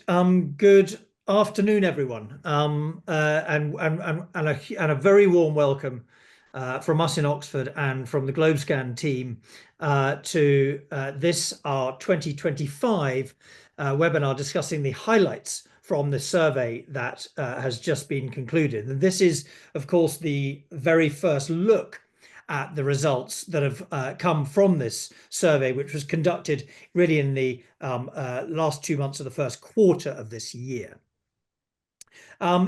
Good afternoon, everyone, and a very warm welcome from us in Oxford and from the Globescan team to this our 2025 webinar discussing the highlights from the survey that has just been concluded. And this is, of course, the very first look at the results that have come from this survey, which was conducted really in the last 2 months of the first quarter of this year.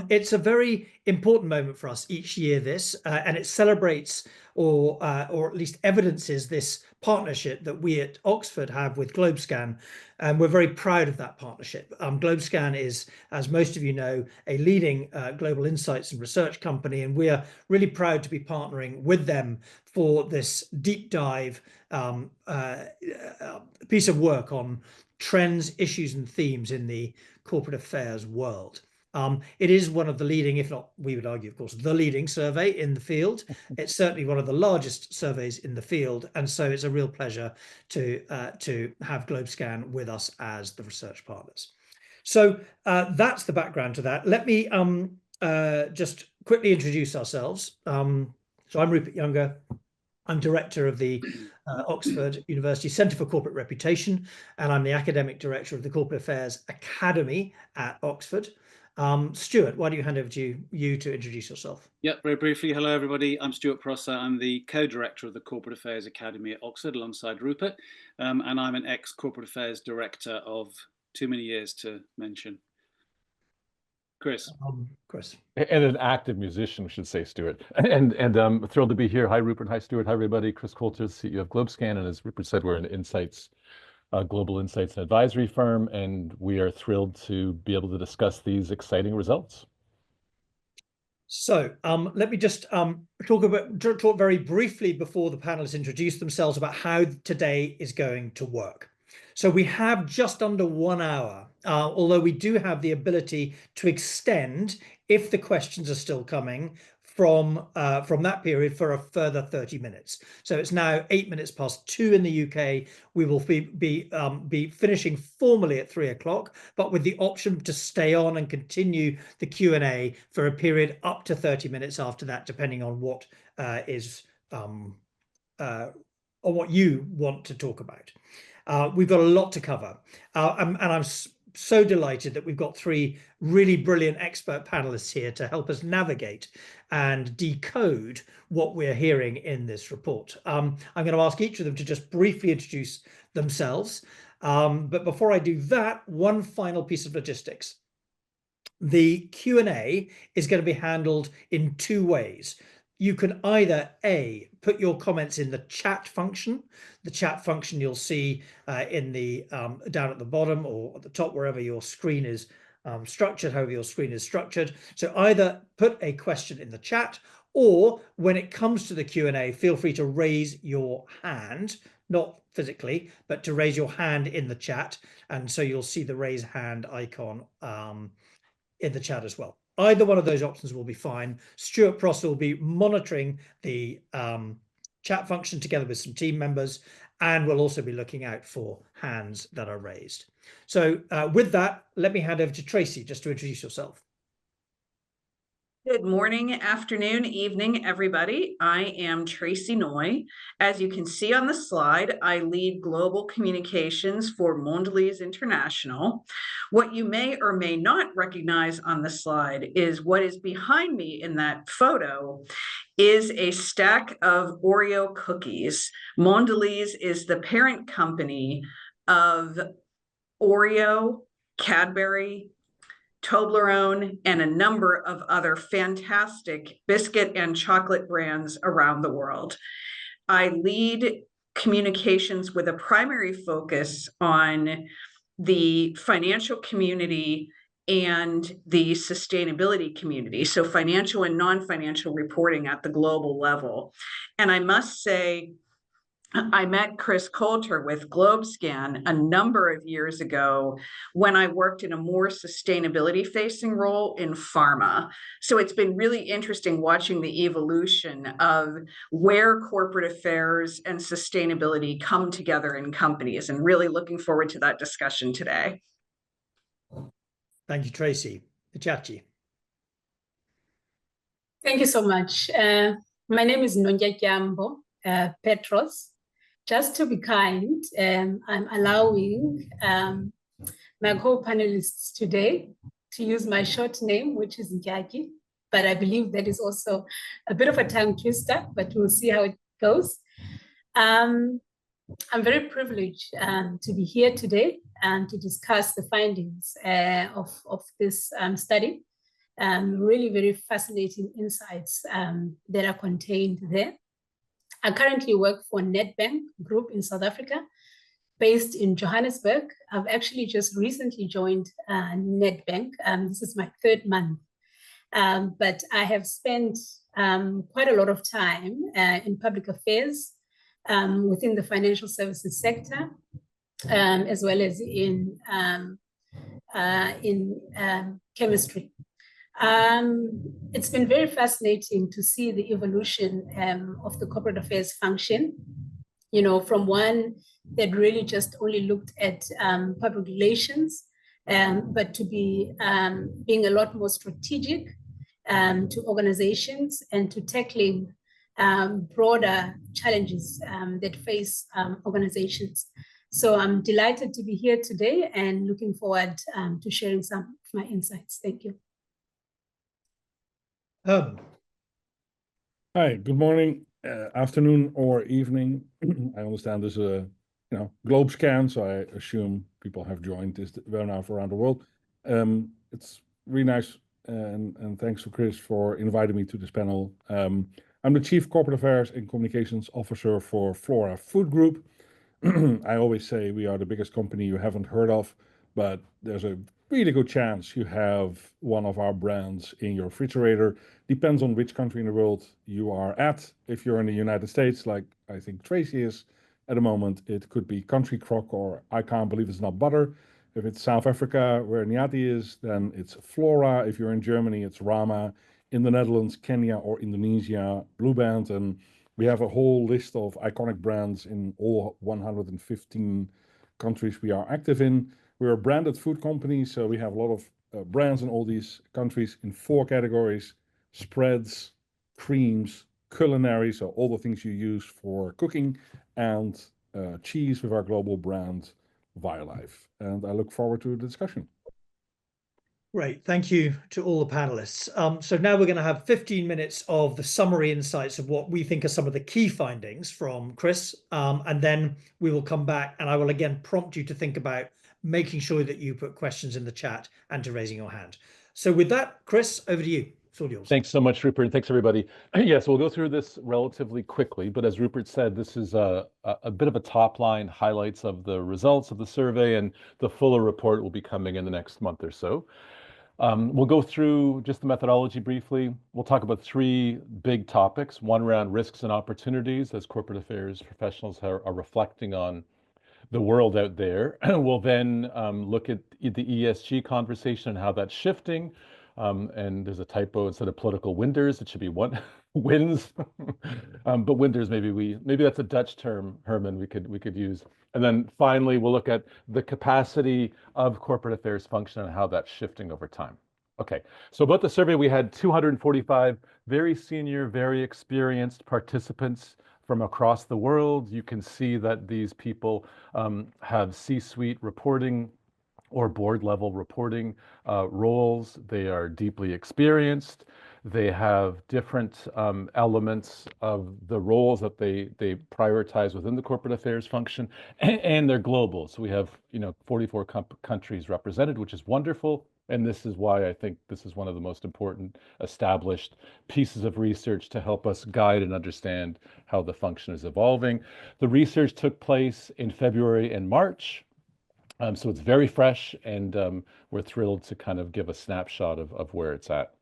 It's a very important moment for us each year, and it celebrates or at least evidences this partnership that we at Oxford have with Globescan, and we're very proud of that partnership. Globescan is, as most of you know, a leading global insights and research company, and we are really proud to be partnering with them for this deep dive piece of work on trends, issues, and themes in the corporate affairs world. It is one of the leading, if not, we would argue, of course, the leading survey in the field. It's certainly one of the largest surveys in the field, and so it's a real pleasure to have Globescan with us as the research partners. So that's the background to that. Let me just quickly introduce ourselves. So I'm Rupert Younger. I'm director of the Oxford University Centre for Corporate Reputation, and I'm the academic director of the Corporate Affairs Academy at Oxford. Stuart, why don't you hand over to you to introduce yourself? Yep, very briefly. Hello, everybody. I'm Stuart Prosser. I'm the co-director of the Corporate Affairs Academy at Oxford alongside Rupert, and I'm an ex-Corporate Affairs director of too many years to mention. Chris. Chris. And an active musician, we should say, Stuart. And thrilled to be here. Hi, Rupert. Hi, Stuart. Hi, everybody. Chris Coulter, CEO of Globescan. And as Rupert said, we're an insights, global insights and advisory firm, and we are thrilled to be able to discuss these exciting results. So let me just talk very briefly before the panelists introduce themselves about how today is going to work. So we have just under 1 hour, although we do have the ability to extend, if the questions are still coming, from that period for a further 30 minutes. So it's now 2:08 in the UK. We will be finishing formally at 3 o'clock, but with the option to stay on and continue the Q&A for a period up to 30 minutes after that, depending on what or what you want to talk about. We've got a lot to cover, and I'm so delighted that we've got 3 really brilliant expert panelists here to help us navigate and decode what we're hearing in this report. I'm going to ask each of them to just briefly introduce themselves, but before I do that, one final piece of logistics. The Q&A is going to be handled in 2 ways. You can either A, put your comments in the chat function. The chat function you'll see in the down at the bottom or at the top, wherever your screen is structured, however your screen is structured. So either put a question in the chat, or when it comes to the Q&A, feel free to raise your hand, not physically, but to raise your hand in the chat. And so you'll see the raise hand icon in the chat as well. Either one of those options will be fine. Stuart Prosser will be monitoring the chat function together with some team members, and we'll also be looking out for hands that are raised. So with that, let me hand over to Tracy just to introduce yourself. Good morning, afternoon, evening, everybody. I am Tracy Noy. As you can see on the slide, I lead global communications for Mondelez International. What you may or may not recognize on the slide is what is behind me in that photo is a stack of Oreo cookies. Mondelez is the parent company of Oreo, Cadbury, Toblerone, and a number of other fantastic biscuit and chocolate brands around the world. I lead communications with a primary focus on the financial community and the sustainability community, so financial and non-financial reporting at the global level. And I must say, I met Chris Coulter with Globescan a number of years ago when I worked in a more sustainability-facing role in pharma. So it's been really interesting watching the evolution of where corporate affairs and sustainability come together in companies, and really looking forward to that discussion today. Thank you, Tracy. Chachi. Thank you so much. My name is Nonja Jambo Petros. Just to be kind, I'm allowing my co-panelists today to use my short name, which is Njaki, but I believe that is also a bit of a tongue twister, but we'll see how it goes. I'm very privileged to be here today and to discuss the findings of this study. Really very fascinating insights that are contained there. I currently work for Nedbank Group in South Africa, based in Johannesburg. I've actually just recently joined Nedbank. This is my 3rd month, but I have spent quite a lot of time in public affairs within the financial services sector, as well as in chemistry. It's been very fascinating to see the evolution of the corporate affairs function, you know, from one that really just only looked at public relations, but to be being a lot more strategic to organizations and to tackling broader challenges that face organizations. So I'm delighted to be here today and looking forward to sharing some of my insights. Thank you. Hi, good morning, afternoon or evening. I understand there's a Globescan, so I assume people have joined this webinar from around the world. It's really nice, and thanks to Chris for inviting me to this panel. I'm the Chief Corporate Affairs and Communications Officer for Flora Food Group. I always say we are the biggest company you haven't heard of, but there's a really good chance you have one of our brands in your refrigerator. Depends on which country in the world you are at. If you're in the United States, like I think Tracy is at the moment, it could be Country Crock or I Can't Believe It's Not Butter. If it's South Africa, where Nyati is, then it's Flora. If you're in Germany, it's Rama. In the Netherlands, Kenya or Indonesia, Blue Band. And we have a whole list of iconic brands in all 115 countries we are active in. We're a branded food company, so we have a lot of brands in all these countries in 4 categories: spreads, creams, culinary, so all the things you use for cooking, and cheese with our global brand, Violife. And I look forward to the discussion. Great, thank you to all the panelists. So now we're going to have 15 minutes of the summary insights of what we think are some of the key findings from Chris, and then we will come back and I will again prompt you to think about making sure that you put questions in the chat and to raising your hand. So with that, Chris, over to you. It's all yours. Thanks so much, Rupert, and thanks everybody. Yes, we'll go through this relatively quickly, but as Rupert said, this is a bit of a top line highlights of the results of the survey, and the fuller report will be coming in the next month or so. We'll go through just the methodology briefly. We'll talk about 3 big topics, one around risks and opportunities as corporate affairs professionals are reflecting on the world out there. We'll then look at the ESG conversation and how that's shifting. And there's a typo, instead of political winders, it should be wins. But winders, maybe that's a Dutch term, Herman, we could use. And then finally, we'll look at the capacity of corporate affairs function and how that's shifting over time. Okay, so about the survey, we had 245 very senior, very experienced participants from across the world. You can see that these people have C-suite reporting or board level reporting roles. They are deeply experienced. They have different elements of the roles that they prioritize within the corporate affairs function, and they're global. So we have 44 countries represented, which is wonderful. And this is why I think this is one of the most important established pieces of research to help us guide and understand how the function is evolving. The research took place in February and March. So it's very fresh, and we're thrilled to kind of give a snapshot of where it's at.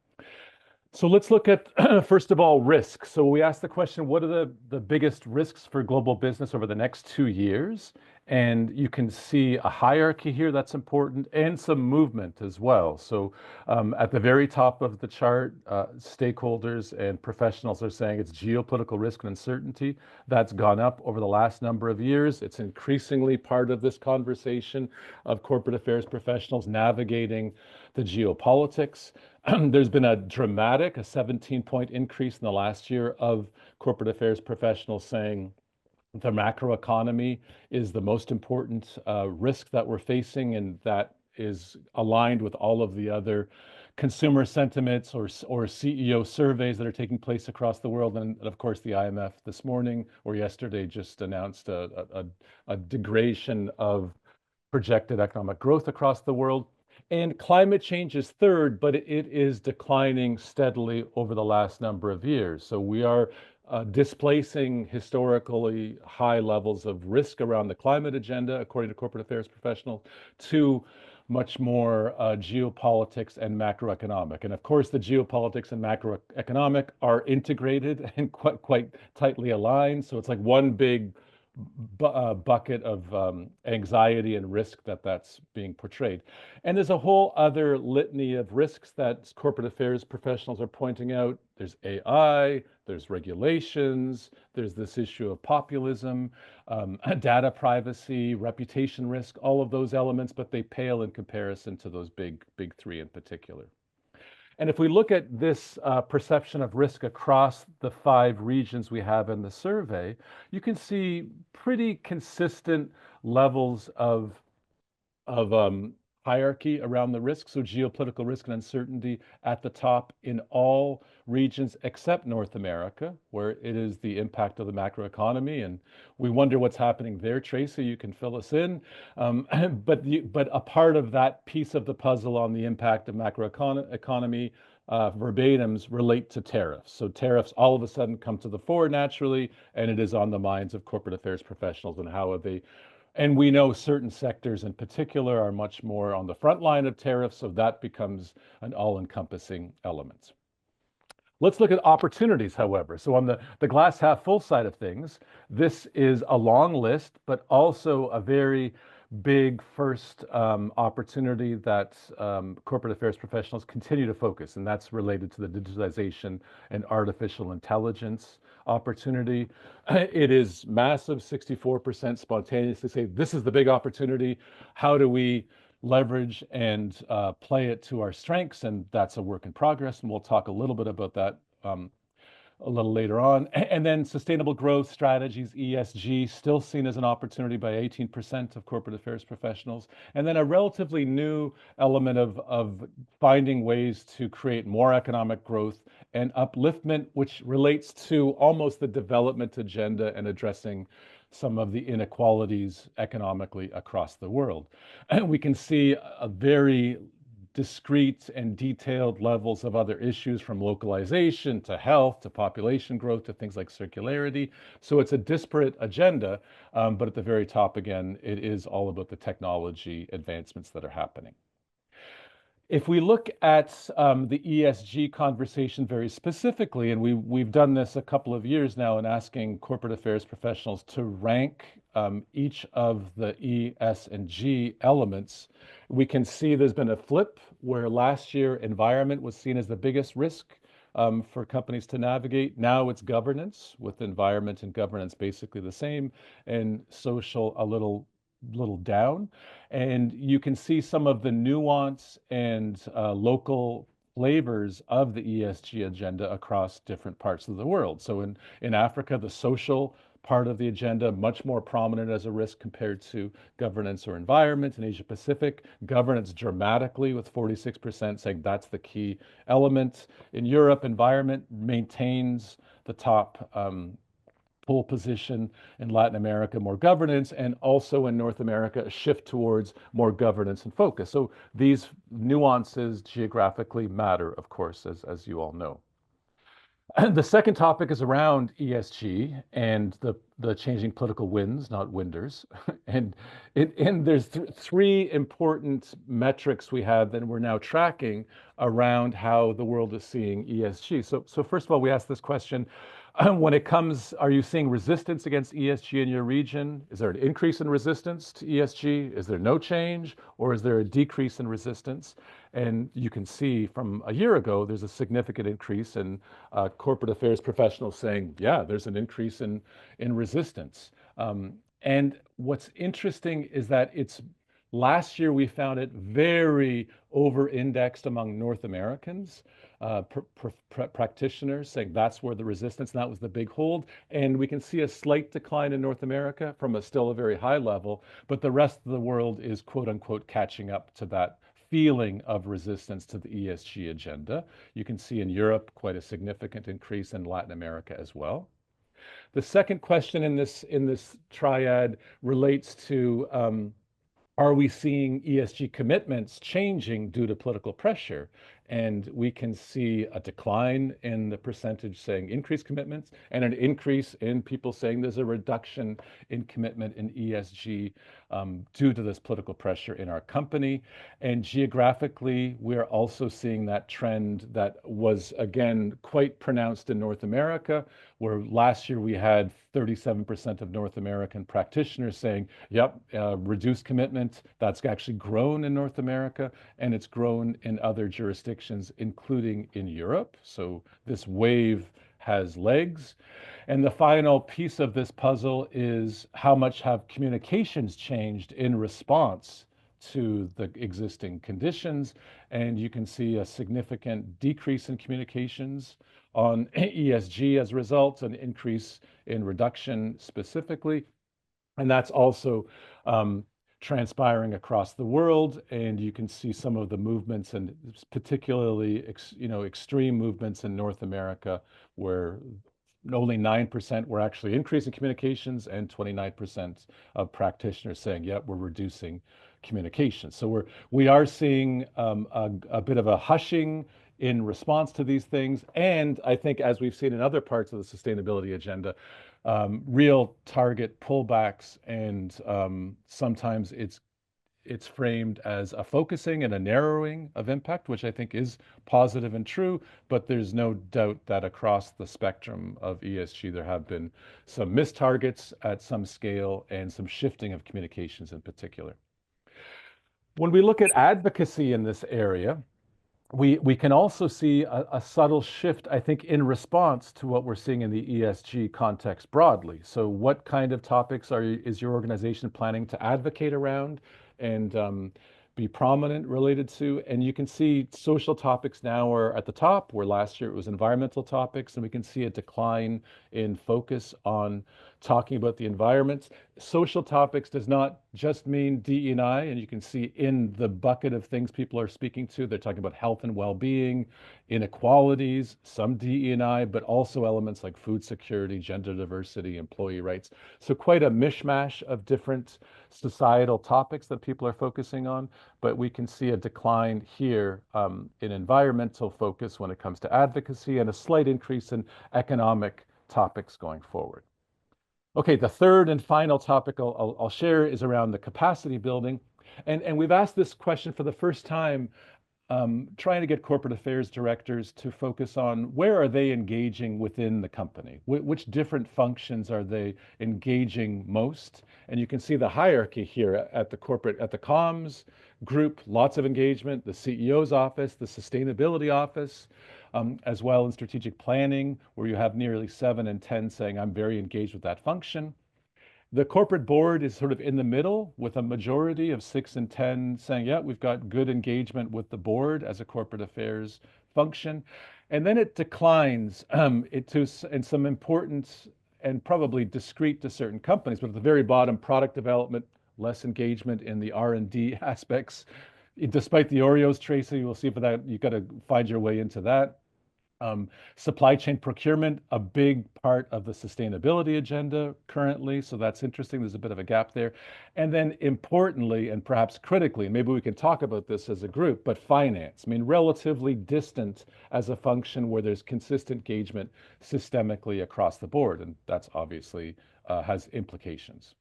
So let's look at, first of all, risk. So we asked the question, what are the biggest risks for global business over the next 2 years? And you can see a hierarchy here that's important and some movement as well. So at the very top of the chart, stakeholders and professionals are saying it's geopolitical risk and uncertainty. That's gone up over the last number of years. It's increasingly part of this conversation of corporate affairs professionals navigating the geopolitics. There's been a 17-point increase in the last year of corporate affairs professionals saying the macroeconomy is the most important risk that we're facing, and that is aligned with all of the other consumer sentiments or CEO surveys that are taking place across the world. And of course, the IMF this morning or yesterday just announced a degradation of projected economic growth across the world. And climate change is third, but it is declining steadily over the last number of years. So we are displacing historically high levels of risk around the climate agenda, according to corporate affairs professionals, to much more geopolitics and macroeconomic. And of course, the geopolitics and macroeconomic are integrated and quite tightly aligned. So it's like one big bucket of anxiety and risk that's being portrayed. And there's a whole other litany of risks that corporate affairs professionals are pointing out. There's AI, there's regulations, there's this issue of populism, data privacy, reputation risk, all of those elements, but they pale in comparison to those big three in particular. And if we look at this perception of risk across the 5 regions we have in the survey, you can see pretty consistent levels of hierarchy around the risk. So geopolitical risk and uncertainty at the top in all regions except North America, where it is the impact of the macroeconomy. And we wonder what's happening there. Tracy, you can fill us in. But a part of that piece of the puzzle on the impact of macroeconomy verbatims relate to tariffs. So tariffs all of a sudden come to the fore naturally, and it is on the minds of corporate affairs professionals and how are they. And we know certain sectors in particular are much more on the front line of tariffs, so that becomes an all-encompassing element. Let's look at opportunities, however. So on the glass half full side of things, this is a long list, but also a very big first opportunity that corporate affairs professionals continue to focus, and that's related to the digitization and artificial intelligence opportunity. It is massive, 64% spontaneously say, this is the big opportunity. How do we leverage and play it to our strengths? And that's a work in progress, and we'll talk a little bit about that a little later on. And then sustainable growth strategies, ESG, still seen as an opportunity by 18% of corporate affairs professionals. And then a relatively new element of finding ways to create more economic growth and upliftment, which relates to almost the development agenda and addressing some of the inequalities economically across the world. And we can see a very discrete and detailed levels of other issues, from localization to health to population growth to things like circularity. So it's a disparate agenda, but at the very top, again, it is all about the technology advancements that are happening. If we look at the ESG conversation very specifically, and we've done this a couple of years now in asking corporate affairs professionals to rank each of the E, S, and G elements, we can see there's been a flip where last year environment was seen as the biggest risk for companies to navigate. Now it's governance, with environment and governance basically the same, and social a little down. And you can see some of the nuance and local flavors of the ESG agenda across different parts of the world. So in Africa, the social part of the agenda much more prominent as a risk compared to governance or environment. In Asia Pacific, governance dramatically, with 46% saying that's the key element. In Europe, environment maintains the top pole position. In Latin America, more governance, and also in North America, a shift towards more governance and focus. So these nuances geographically matter, of course, as you all know. The second topic is around ESG and the changing political winds, not winders. And there's three important metrics we have that we're now tracking around how the world is seeing ESG. So first of all, we ask this question, When it comes, are you seeing resistance against ESG in your region? Is there an increase in resistance to ESG? Is there no change, or is there a decrease in resistance? And you can see from a year ago, there's a significant increase in corporate affairs professionals saying, yeah, there's an increase in resistance. And what's interesting is that last year we found it very over-indexed among North Americans, practitioners saying that's where the resistance, and that was the big hold. And we can see a slight decline in North America from still a very high level, but the rest of the world is quote unquote catching up to that feeling of resistance to the ESG agenda. You can see in Europe quite a significant increase, in Latin America as well. The second question in this triad relates to are we seeing ESG commitments changing due to political pressure? And we can see a decline in the percentage saying increased commitments, and an increase in people saying there's a reduction in commitment in ESG due to this political pressure in our company. And geographically, we're also seeing that trend that was, again, quite pronounced in North America, where last year we had 37% of North American practitioners saying, yep, reduced commitment. That's actually grown in North America, and it's grown in other jurisdictions, including in Europe. So this wave has legs. And the final piece of this puzzle is how much have communications changed in response to the existing conditions. And you can see a significant decrease in communications on ESG as a result, an increase in reduction specifically. And that's also transpiring across the world. And you can see some of the movements, and particularly extreme movements in North America, where only 9% were actually increasing communications, and 29% of practitioners saying, yeah, we're reducing communications. So we are seeing a bit of a hushing in response to these things. And I think, as we've seen in other parts of the sustainability agenda, real target pullbacks, and sometimes it's framed as a focusing and a narrowing of impact, which I think is positive and true, but there's no doubt that across the spectrum of ESG, there have been some missed targets at some scale and some shifting of communications in particular. When we look at advocacy in this area, we can also see a subtle shift, I think, in response to what we're seeing in the ESG context broadly. So what kind of topics is your organization planning to advocate around and be prominent related to? And you can see social topics now are at the top, where last year it was environmental topics, and we can see a decline in focus on talking about the environment. Social topics does not just mean DE&I, and you can see in the bucket of things people are speaking to, they're talking about health and well-being, inequalities, some DE&I, but also elements like food security, gender diversity, employee rights. So quite a mishmash of different societal topics that people are focusing on, but we can see a decline here in environmental focus when it comes to advocacy, and a slight increase in economic topics going forward. Okay, the third and final topic I'll share is around the capacity building. And we've asked this question for the first time, trying to get corporate affairs directors to focus on where are they engaging within the company? Which different functions are they engaging most? And you can see the hierarchy here at the comms group, lots of engagement, the CEO's office, the sustainability office, as well in strategic planning, where you have nearly 7 and 10 saying, I'm very engaged with that function. The corporate board is sort of in the middle, with a majority of 6 and 10 saying, yeah, we've got good engagement with the board as a corporate affairs function. And then it declines in some important and probably discrete to certain companies, but at the very bottom, product development, less engagement in the R&D aspects. Despite the Oreos, Tracy, we'll see for that, you've got to find your way into that. Supply chain procurement, a big part of the sustainability agenda currently, so that's interesting. There's a bit of a gap there. And then importantly, and perhaps critically, maybe we can talk about this as a group, but finance, I mean, relatively distant as a function where there's consistent engagement systemically across the board, and that's obviously has implications.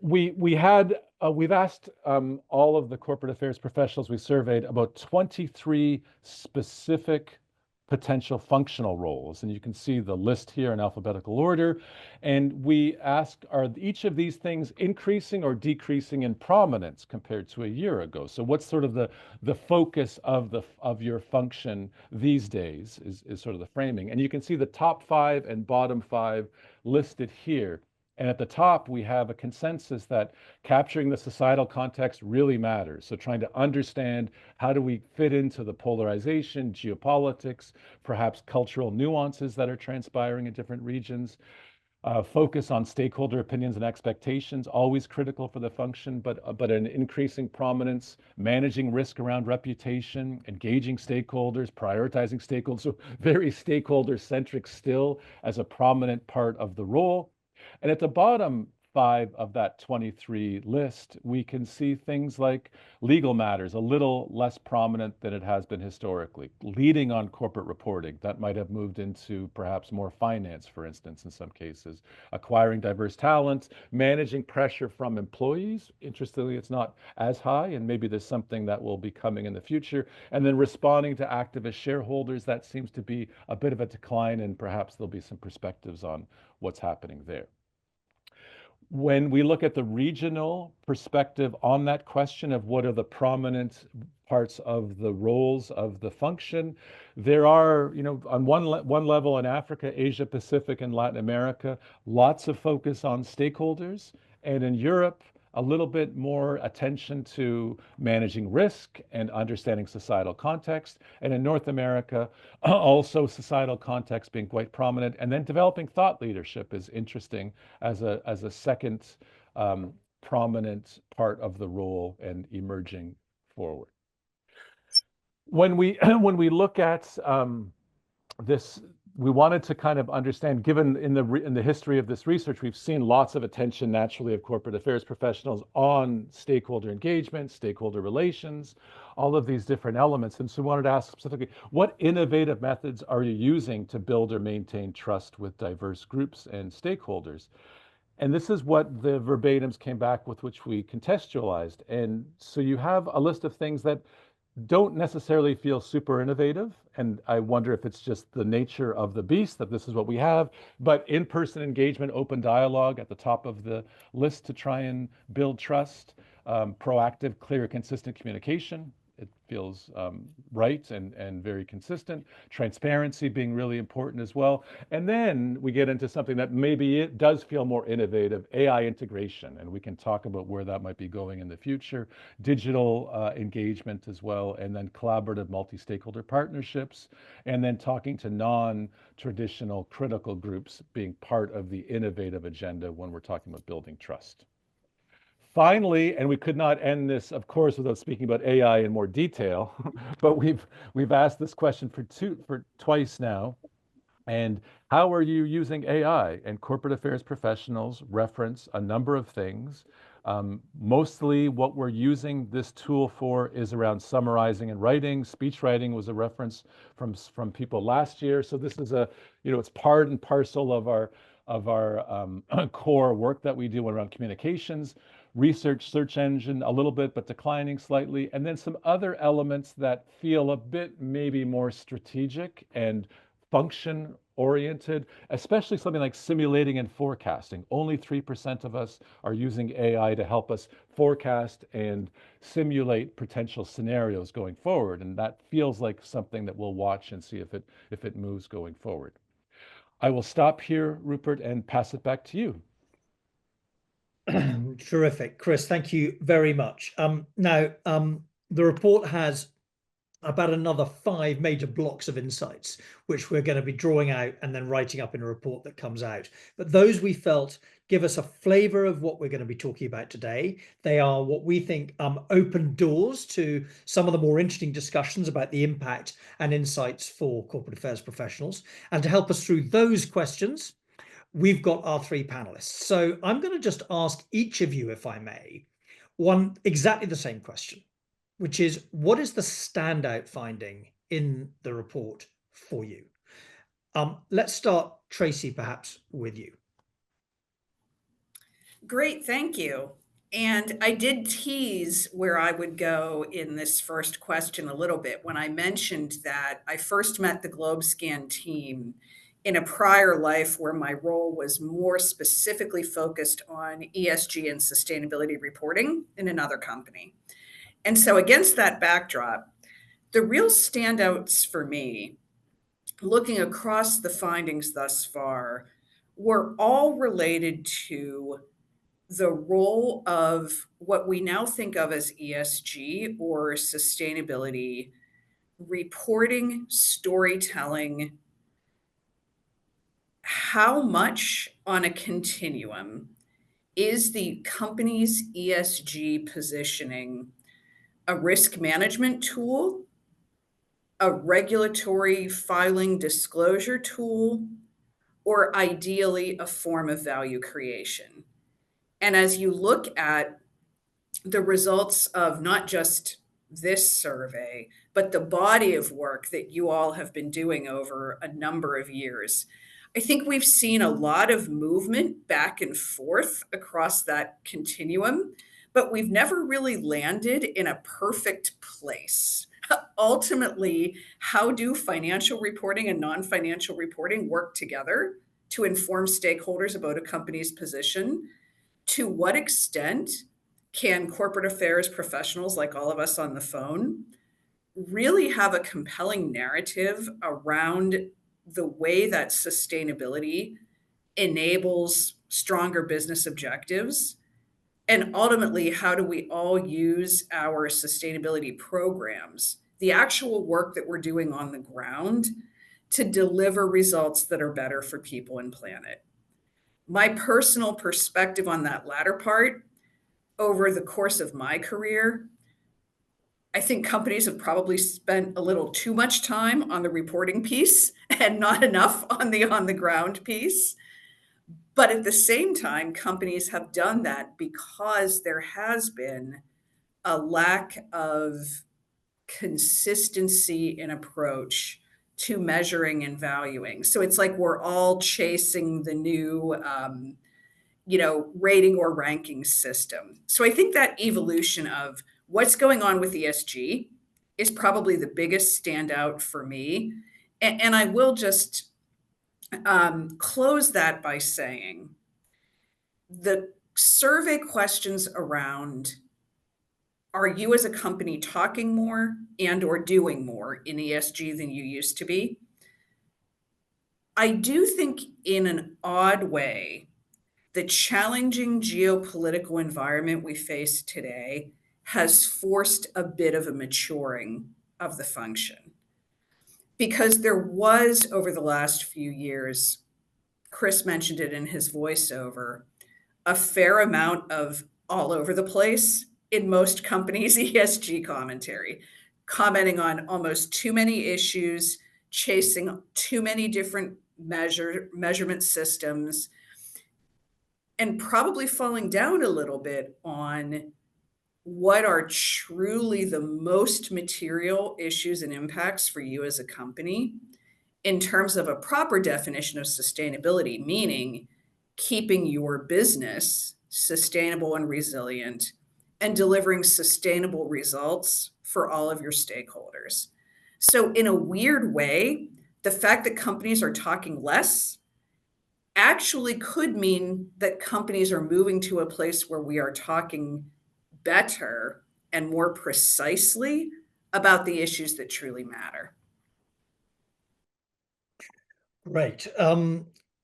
We've asked all of the corporate affairs professionals we surveyed about 23 specific potential functional roles. And you can see the list here in alphabetical order. And we ask, are each of these things increasing or decreasing in prominence compared to a year ago? So what's sort of the focus of your function these days is sort of the framing. And you can see the top 5 and bottom 5 listed here. And at the top, we have a consensus that capturing the societal context really matters. So trying to understand how do we fit into the polarization, geopolitics, perhaps cultural nuances that are transpiring in different regions. Focus on stakeholder opinions and expectations, always critical for the function, but an increasing prominence, managing risk around reputation, engaging stakeholders, prioritizing stakeholders, so very stakeholder-centric still as a prominent part of the role. And at the bottom 5 of that 23 list, we can see things like legal matters, a little less prominent than it has been historically. Leading on corporate reporting, that might have moved into perhaps more finance, for instance, in some cases. Acquiring diverse talent, managing pressure from employees. Interestingly, it's not as high, and maybe there's something that will be coming in the future. And then responding to activist shareholders, that seems to be a bit of a decline, and perhaps there'll be some perspectives on what's happening there. When we look at the regional perspective on that question of what are the prominent parts of the roles of the function, there are, on one level in Africa, Asia Pacific, and Latin America, lots of focus on stakeholders, and in Europe, a little bit more attention to managing risk and understanding societal context. And in North America, also societal context being quite prominent. And then developing thought leadership is interesting as a second prominent part of the role and emerging forward. When we look at this, we wanted to kind of understand, given in the history of this research, we've seen lots of attention naturally of corporate affairs professionals on stakeholder engagement, stakeholder relations, all of these different elements. And so we wanted to ask specifically, what innovative methods are you using to build or maintain trust with diverse groups and stakeholders? And this is what the verbatims came back with, which we contextualized. And so you have a list of things that don't necessarily feel super innovative. And I wonder if it's just the nature of the beast that this is what we have, but in-person engagement, open dialogue at the top of the list to try and build trust, proactive, clear, consistent communication. It feels right and very consistent. Transparency being really important as well. And then we get into something that maybe it does feel more innovative, AI integration. And we can talk about where that might be going in the future. Digital engagement as well, and then collaborative multi-stakeholder partnerships, and then talking to non-traditional critical groups being part of the innovative agenda when we're talking about building trust. Finally, and we could not end this, of course, without speaking about AI in more detail, but we've asked this question for twice now. And how are you using AI? And corporate affairs professionals reference a number of things. Mostly what we're using this tool for is around summarizing and writing. Speech writing was a reference from people last year. So this is it's part and parcel of our core work that we do around communications. Research, search engine, a little bit, but declining slightly. And then some other elements that feel a bit maybe more strategic and function oriented, especially something like simulating and forecasting. Only 3% of us are using AI to help us forecast and simulate potential scenarios going forward. And that feels like something that we'll watch and see if it moves going forward. I will stop here, Rupert, and pass it back to you. Terrific, Chris. Thank you very much. Now, the report has about another 5 major blocks of insights, which we're going to be drawing out and then writing up in a report that comes out. But those we felt give us a flavor of what we're going to be talking about today. They are what we think open doors to some of the more interesting discussions about the impact and insights for corporate affairs professionals. And to help us through those questions, we've got our 3 panelists. So I'm going to just ask each of you, if I may, one exactly the same question, which is, what is the standout finding in the report for you? Let's start, Tracy, perhaps with you. Great, thank you. And I did tease where I would go in this first question a little bit when I mentioned that I first met the GlobeScan team in a prior life where my role was more specifically focused on ESG and sustainability reporting in another company. And so against that backdrop, the real standouts for me, looking across the findings thus far, were all related to the role of what we now think of as ESG or sustainability reporting, storytelling, how much on a continuum is the company's ESG positioning a risk management tool, a regulatory filing disclosure tool, or ideally a form of value creation? And as you look at the results of not just this survey, but the body of work that you all have been doing over a number of years, I think we've seen a lot of movement back and forth across that continuum, but we've never really landed in a perfect place. Ultimately, how do financial reporting and non-financial reporting work together to inform stakeholders about a company's position? To what extent can corporate affairs professionals like all of us on the phone really have a compelling narrative around the way that sustainability enables stronger business objectives? And ultimately, how do we all use our sustainability programs, the actual work that we're doing on the ground, to deliver results that are better for people and planet? My personal perspective on that latter part, over the course of my career, I think companies have probably spent a little too much time on the reporting piece and not enough on the ground piece. But at the same time, companies have done that because there has been a lack of consistency in approach to measuring and valuing. So it's like we're all chasing the new rating or ranking system. So I think that evolution of what's going on with ESG is probably the biggest standout for me. And I will just close that by saying the survey questions around, are you as a company talking more and or doing more in ESG than you used to be? I do think in an odd way, the challenging geopolitical environment we face today has forced a bit of a maturing of the function. Because there was, over the last few years, Chris mentioned it in his voiceover, a fair amount of all over the place in most companies' ESG commentary, commenting on almost too many issues, chasing too many different measurement systems, and probably falling down a little bit on what are truly the most material issues and impacts for you as a company in terms of a proper definition of sustainability, meaning keeping your business sustainable and resilient and delivering sustainable results for all of your stakeholders. So in a weird way, the fact that companies are talking less actually could mean that companies are moving to a place where we are talking better and more precisely about the issues that truly matter. Great.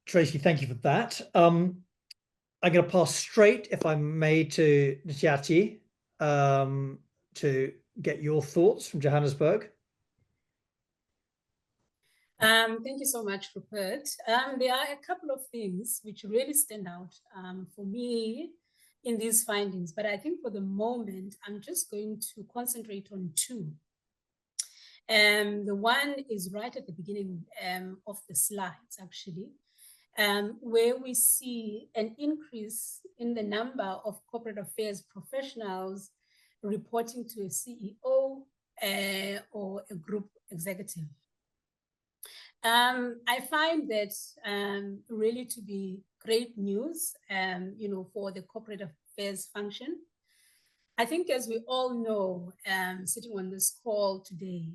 Tracy, thank you for that. I'm going to pass straight, if I may, to Ntyati to get your thoughts from Johannesburg. Thank you so much, Rupert. There are a couple of things which really stand out for me in these findings, but I think for the moment, I'm just going to concentrate on two. The one is right at the beginning of the slides, actually, where we see an increase in the number of corporate affairs professionals reporting to a CEO or a group executive. I find that really to be great news, for the corporate affairs function. I think, as we all know, sitting on this call today,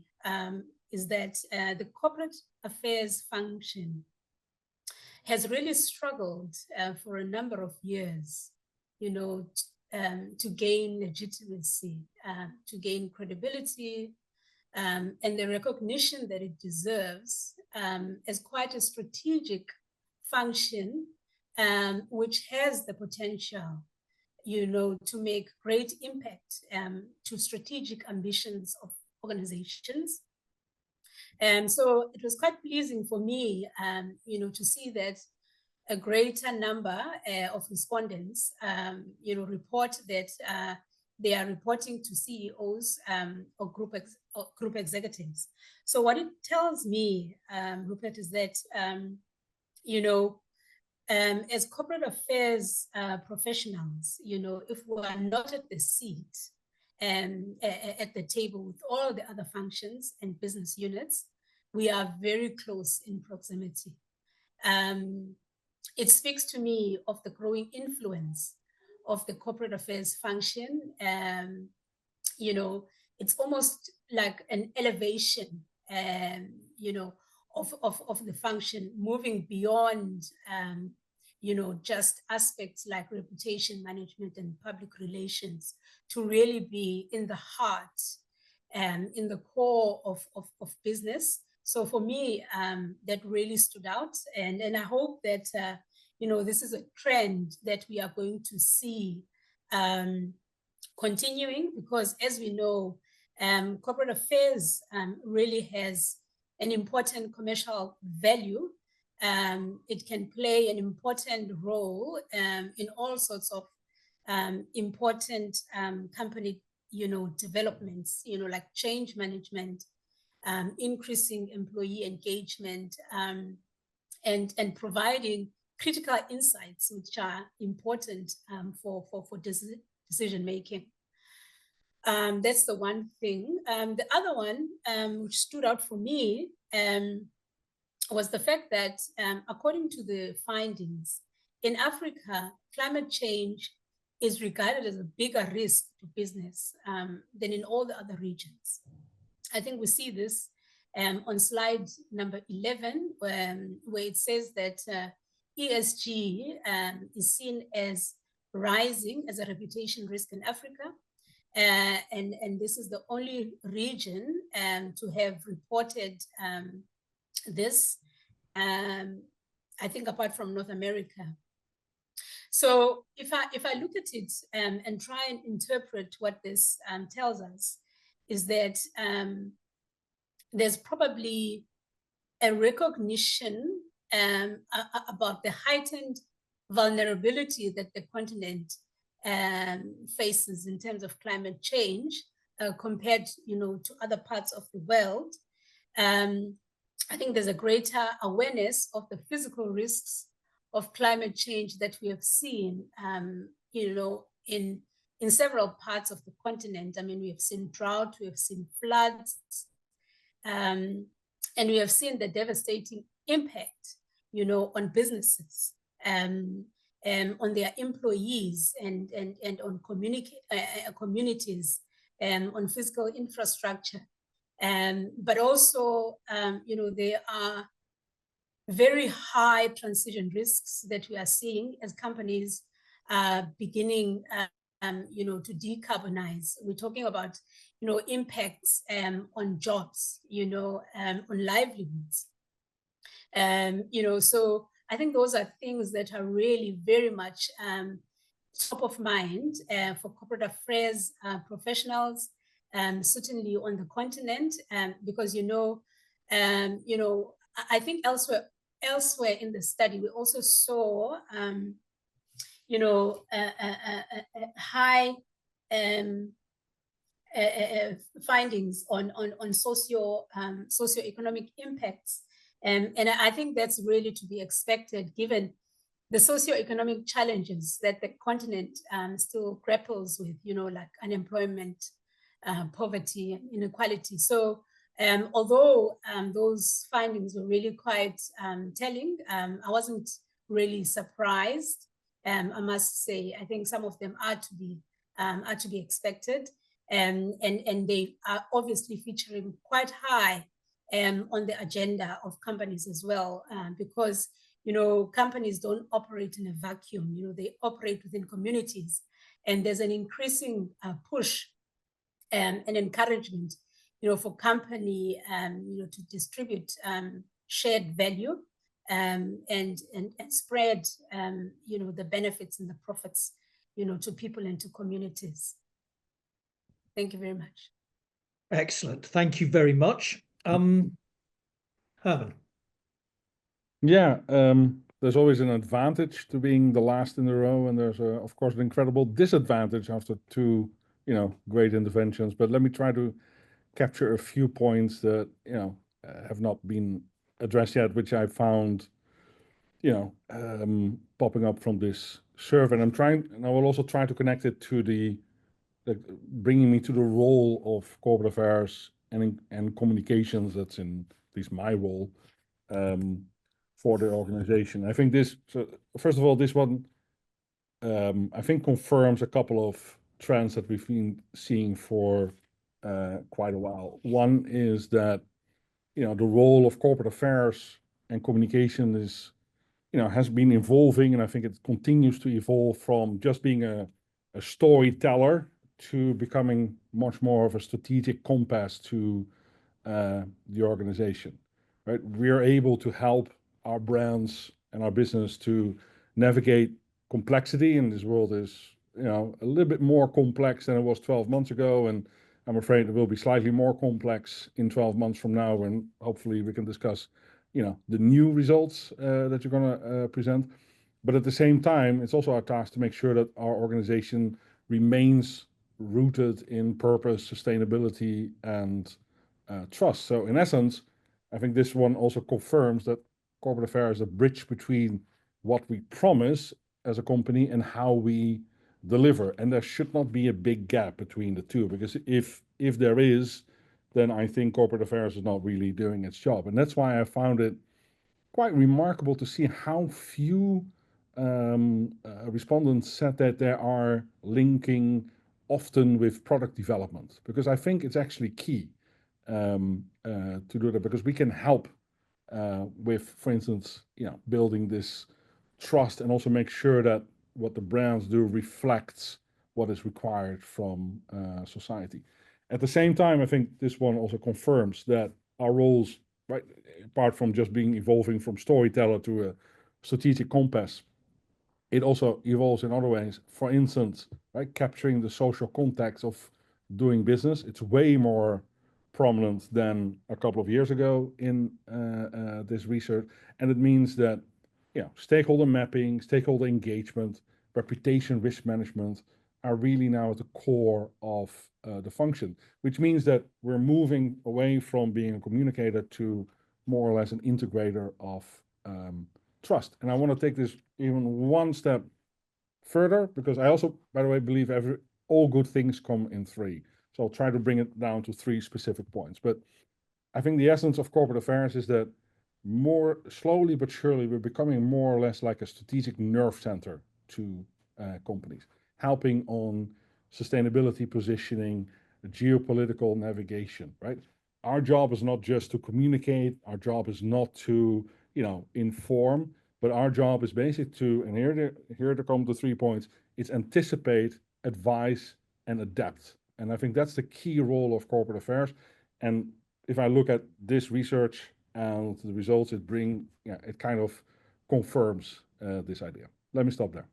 is that the corporate affairs function has really struggled for a number of years, you know, to gain legitimacy, to gain credibility, and the recognition that it deserves as quite a strategic function, which has the potential, you know, to make great impact to strategic ambitions of organizations. And so it was quite pleasing for me, you know, to see that a greater number of respondents, you know, report that they are reporting to CEOs or group executives. So what it tells me, Rupert, is that, you know, as corporate affairs professionals, you know, if we are not at the seat and at the table with all the other functions and business units, we are very close in proximity. It speaks to me of the growing influence of the corporate affairs function. You know, it's almost like an elevation, you know, of the function, moving beyond, you know, just aspects like reputation management and public relations, to really be in the heart and in the core of business. So for me, that really stood out. And I hope that, you know, this is a trend that we are going to see continuing, because as we know, corporate affairs really has an important commercial value. It can play an important role in all sorts of important company, you know, developments, you know, like change management, increasing employee engagement, and providing critical insights which are important for decision making. That's the one thing. The other one which stood out for me was the fact that according to the findings, in Africa, climate change is regarded as a bigger risk to business than in all the other regions. I think we see this on slide number 11, where it says that ESG is seen as rising as a reputation risk in Africa. And this is the only region to have reported this, I think, apart from North America. So if I look at it and try and interpret what this tells us, is that there's probably a recognition about the heightened vulnerability that the continent faces in terms of climate change compared, you know, to other parts of the world. I think there's a greater awareness of the physical risks of climate change that we have seen, you know, in several parts of the continent. I mean, we have seen drought, we have seen floods, and we have seen the devastating impact, you know, on businesses, on their employees, and on communities, on physical infrastructure. But also, you know, there are very high transition risks that we are seeing as companies beginning, you know, to decarbonize. We're talking about, you know, impacts on jobs, you know, on livelihoods. You know, so I think those are things that are really very much top of mind for corporate affairs professionals, certainly on the continent, because, you know, I think elsewhere in the study, we also saw, you know, high findings on socioeconomic impacts. And I think that's really to be expected, given the socioeconomic challenges that the continent still grapples with, you know, like unemployment, poverty, and inequality. So although those findings were really quite telling, I wasn't really surprised I must say, I think some of them are to be expected, and they are obviously featuring quite high on the agenda of companies as well, because companies don't operate in a vacuum. They operate within communities, and there's an increasing push and encouragement, for company, to distribute shared value and spread, the benefits and the profits, to people and to communities. Thank you very much. Excellent. Thank you very much. Herman. Yeah, there's always an advantage to being the last in the row, and there's of course an incredible disadvantage after two, great interventions. But let me try to capture a few points that have not been addressed yet, which I found, popping up from this survey. And I will also try to connect it to bringing me to the role of corporate affairs and communications. That's in at least my role. For the organization. I think first of all, this one, I think confirms a couple of trends that we've been seeing for quite a while. One is that, the role of corporate affairs and communication has been evolving, and I think it continues to evolve from just being a storyteller to becoming much more of a strategic compass to the organization. Right? We are able to help our brands and our business to navigate complexity, and this world is, a little bit more complex than it was 12 months ago, and I'm afraid it will be slightly more complex in 12 months from now, when hopefully we can discuss, the new results that you're going to present. But at the same time, it's also our task to make sure that our organization remains rooted in purpose, sustainability, and trust. So in essence, I think this one also confirms that corporate affairs is a bridge between what we promise as a company and how we deliver. And there should not be a big gap between the two, because if there is, then I think corporate affairs is not really doing its job. And that's why I found it quite remarkable to see how few respondents said that they are linking often with product development, because I think it's actually key to do that, because we can help with, for instance, building this trust, and also make sure that what the brands do reflects what is required from society. At the same time, I think this one also confirms that our roles, right, apart from just being evolving from storyteller to a strategic compass, it also evolves in other ways. For instance, right, capturing the social context of doing business. It's way more prominent than a couple of years ago in this research, and it means that stakeholder mapping, stakeholder engagement, reputation risk management are really now at the core of the function, which means that we're moving away from being a communicator to more or less an integrator of trust. And I want to take this even one step further, because I also, by the way, believe all good things come in three. So I'll try to bring it down to three specific points. But I think the essence of corporate affairs is that more slowly but surely, we're becoming more or less like a strategic nerve center to companies, helping on sustainability positioning, geopolitical navigation, right? Our job is not just to communicate. Our job is not to, inform, but our job is basically to, and here to come to 3 points, it's anticipate, advise, and adapt. And I think that's the key role of corporate affairs. And if I look at this research and the results it brings, it kind of confirms this idea. Let me stop there.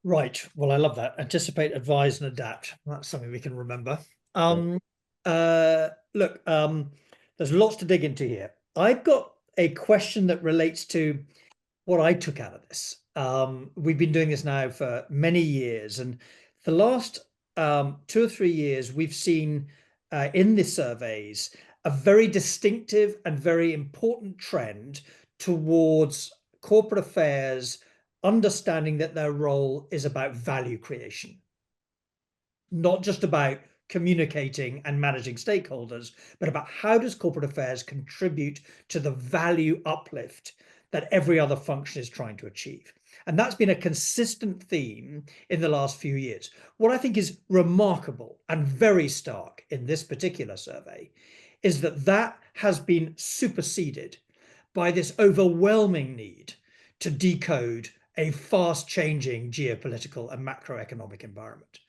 Right. Well, I love that. Anticipate, advise, and adapt. That's something we can remember. Look, there's lots to dig into here. I've got a question that relates to what I took out of this. We've been doing this now for many years, and the last 2 or 3 years, we've seen in the surveys a very distinctive and very important trend towards corporate affairs understanding that their role is about value creation, not just about communicating and managing stakeholders, but about how does corporate affairs contribute to the value uplift that every other function is trying to achieve. And that's been a consistent theme in the last few years. What I think is remarkable and very stark in this particular survey is that that has been superseded by this overwhelming need to decode a fast changing geopolitical and macroeconomic environment.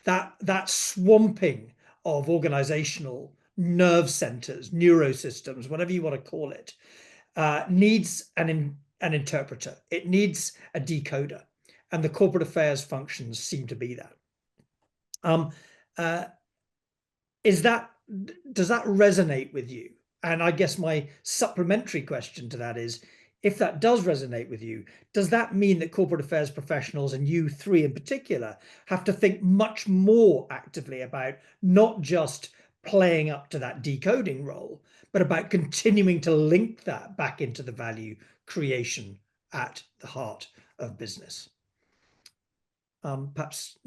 That swamping of organizational nerve centers, neurosystems, whatever you want to call it, needs an interpreter. It needs a decoder, and the corporate affairs functions seem to be that. Does that resonate with you? And I guess my supplementary question to that is, if that does resonate with you, does that mean that corporate affairs professionals, and you three in particular, have to think much more actively about not just playing up to that decoding role, but about continuing to link that back into the value creation at the heart of business? Perhaps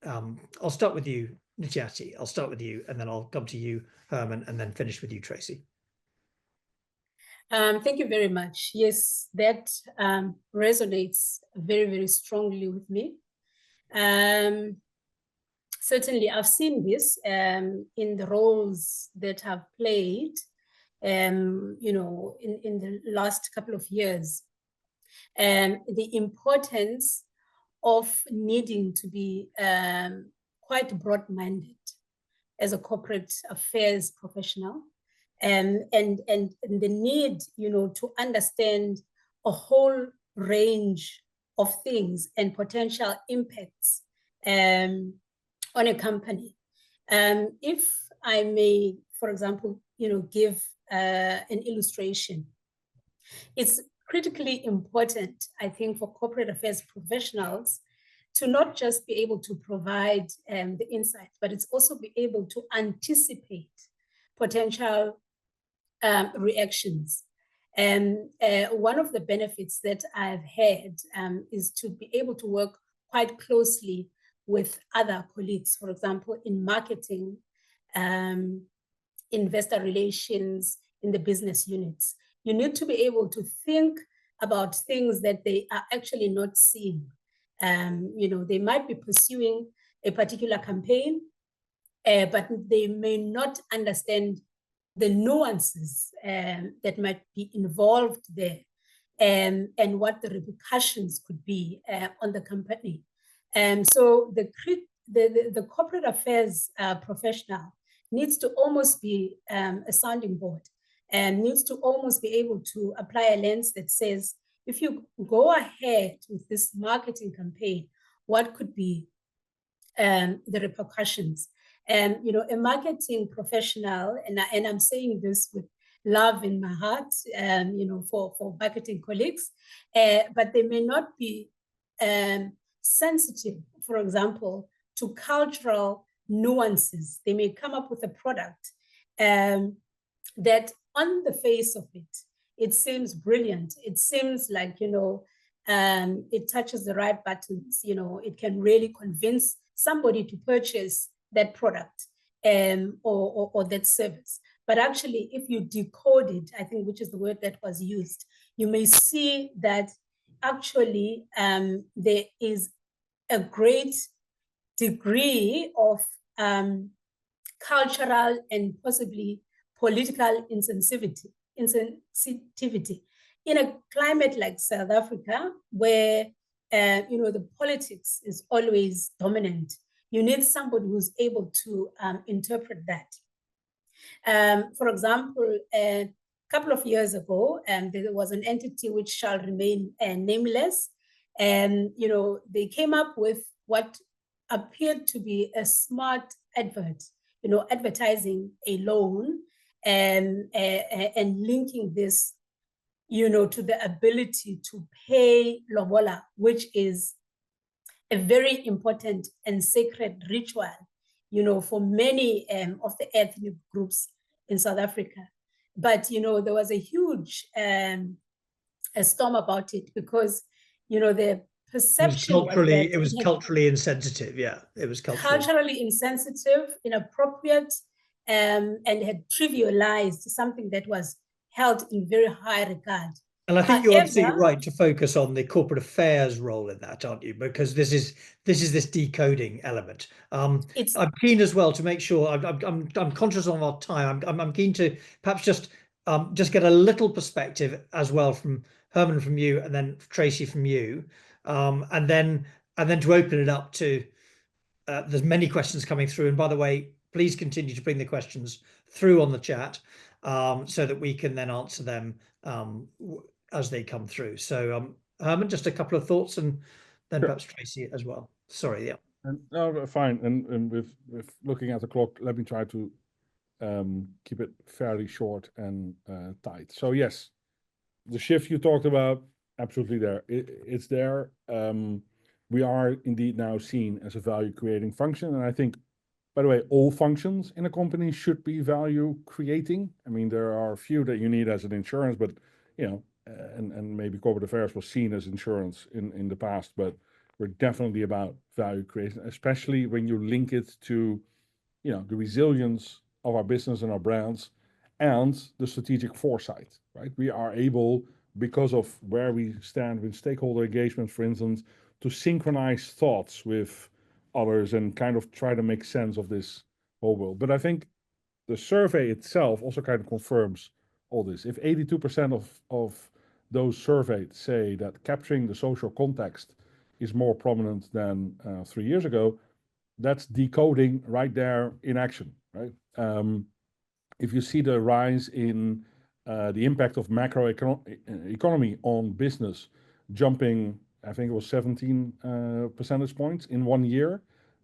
I'll start with you, Nijati. I'll start with you, and then I'll come to you, Herman, and then finish with you, Tracy. Thank you very much. Yes, that resonates very, very strongly with me. Certainly, I've seen this in the roles that I've played, in the last couple of years. The importance of needing to be quite broad-minded as a corporate affairs professional. And the need, to understand a whole range of things and potential impacts on a company. If I may, for example, give an illustration, it's critically important, I think, for corporate affairs professionals to not just be able to provide the insights, but it's also be able to anticipate potential reactions. And one of the benefits that I've had is to be able to work quite closely with other colleagues, for example, in marketing, investor relations, in the business units. You need to be able to think about things that they are actually not seeing. They might be pursuing a particular campaign, but they may not understand the nuances that might be involved there, and what the repercussions could be on the company. So the corporate affairs professional needs to almost be a sounding board, and needs to almost be able to apply a lens that says, if you go ahead with this marketing campaign, what could be the repercussions? And a marketing professional, and I'm saying this with love in my heart, for marketing colleagues, but they may not be sensitive, for example, to cultural nuances. They may come up with a product that, on the face of it, it seems brilliant. It seems like it touches the right buttons. It can really convince somebody to purchase that product or that service. But actually, if you decode it, I think, which is the word that was used, you may see that actually there is a great degree of cultural and possibly political insensitivity in a climate like South Africa, where the politics is always dominant. You need somebody who's able to interpret that. For example, a couple of years ago, there was an entity which shall remain nameless, and they came up with what appeared to be a smart advert, advertising a loan and linking this, to the ability to pay lobola, which is a very important and sacred ritual, for many of the ethnic groups in South Africa. But, there was a huge a storm about it, because, the perception it was culturally insensitive. Yeah, it was culturally insensitive, inappropriate, and had trivialized something that was held in very high regard And I think you're absolutely However, right to focus on the corporate affairs role in that, aren't you? Because this decoding element. it's I'm keen as well to make sure I'm conscious of our time. I'm keen to perhaps just get a little perspective as well from Herman, from you, and then Tracy from you, and then to open it up to there's many questions coming through. And by the way, please continue to bring the questions through on the chat so that we can then answer them as they come through. So Herman, just a couple of thoughts, and then Sure. perhaps Tracy as well. Sorry, yeah. And no, fine. And with looking at the clock, let me try to keep it fairly short and tight. So yes, the shift you talked about, absolutely there. It's there. We are indeed now seen as a value creating function. And I think, by the way, all functions in a company should be value creating. I mean, there are a few that you need as an insurance, but you know, and maybe corporate affairs was seen as insurance in the past, but we're definitely about value creation, especially when you link it to, you know, the resilience of our business and our brands and the strategic foresight, right? We are able, because of where we stand with stakeholder engagement, for instance, to synchronize thoughts with others and kind of try to make sense of this whole world. But I think the survey itself also kind of confirms all this. If 82% of those surveyed say that capturing the social context is more prominent than 3 years ago, that's decoding right there in action, right? If you see the rise in the impact of macro economy on business, jumping, I think it was 17 percentage points in 1 year,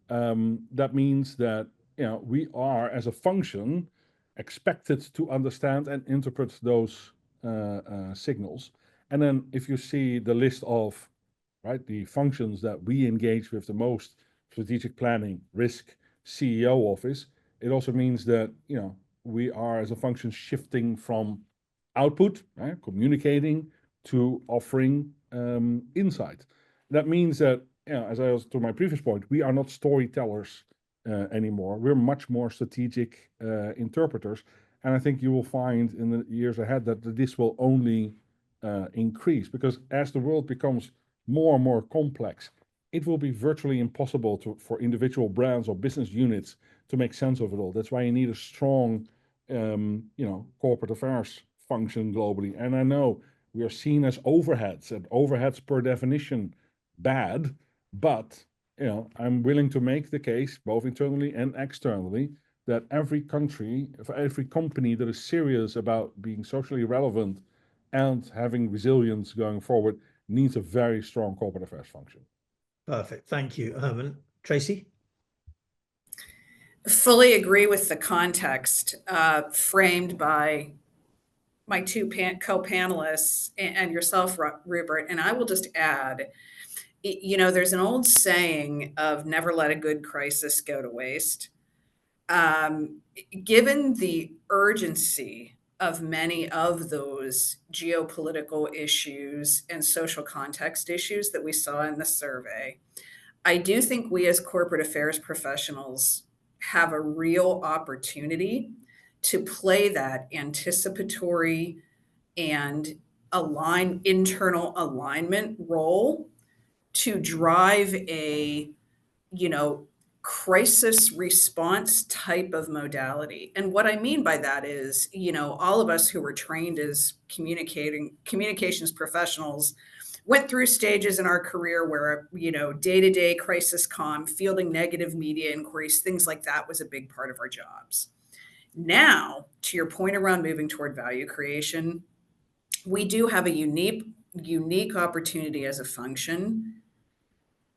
that means that, you know, we are as a function expected to understand and interpret those signals. And then if you see the list of, right, the functions that we engage with the most, strategic planning, risk, CEO office, it also means that, you know, we are as a function shifting from output, right, communicating, to offering insight. That means that, you know, as I was to my previous point, we are not storytellers anymore. We're much more strategic interpreters. And I think you will find in the years ahead that this will only increase, because as the world becomes more and more complex, it will be virtually impossible for individual brands or business units to make sense of it all. That's why you need a strong, you know, corporate affairs function globally. And I know we are seen as overheads, and overheads per definition bad, but you know, I'm willing to make the case, both internally and externally, that every country, for every company that is serious about being socially relevant and having resilience going forward, needs a very strong corporate affairs function. Perfect. Thank you, Herman. Tracy? Fully agree with the context framed by my two co-panelists and yourself, Rupert. And I will just add, you know, there's an old saying of never let a good crisis go to waste. Given the urgency of many of those geopolitical issues and social context issues that we saw in the survey, I do think we as corporate affairs professionals have a real opportunity to play that anticipatory and internal alignment role to drive a, you know, crisis response type of modality. And what I mean by that is, you know, all of us who were trained as communications professionals went through stages in our career where, you know, day-to-day crisis comm, fielding negative media inquiries, things like that was a big part of our jobs. Now, to your point around moving toward value creation, we do have a unique opportunity as a function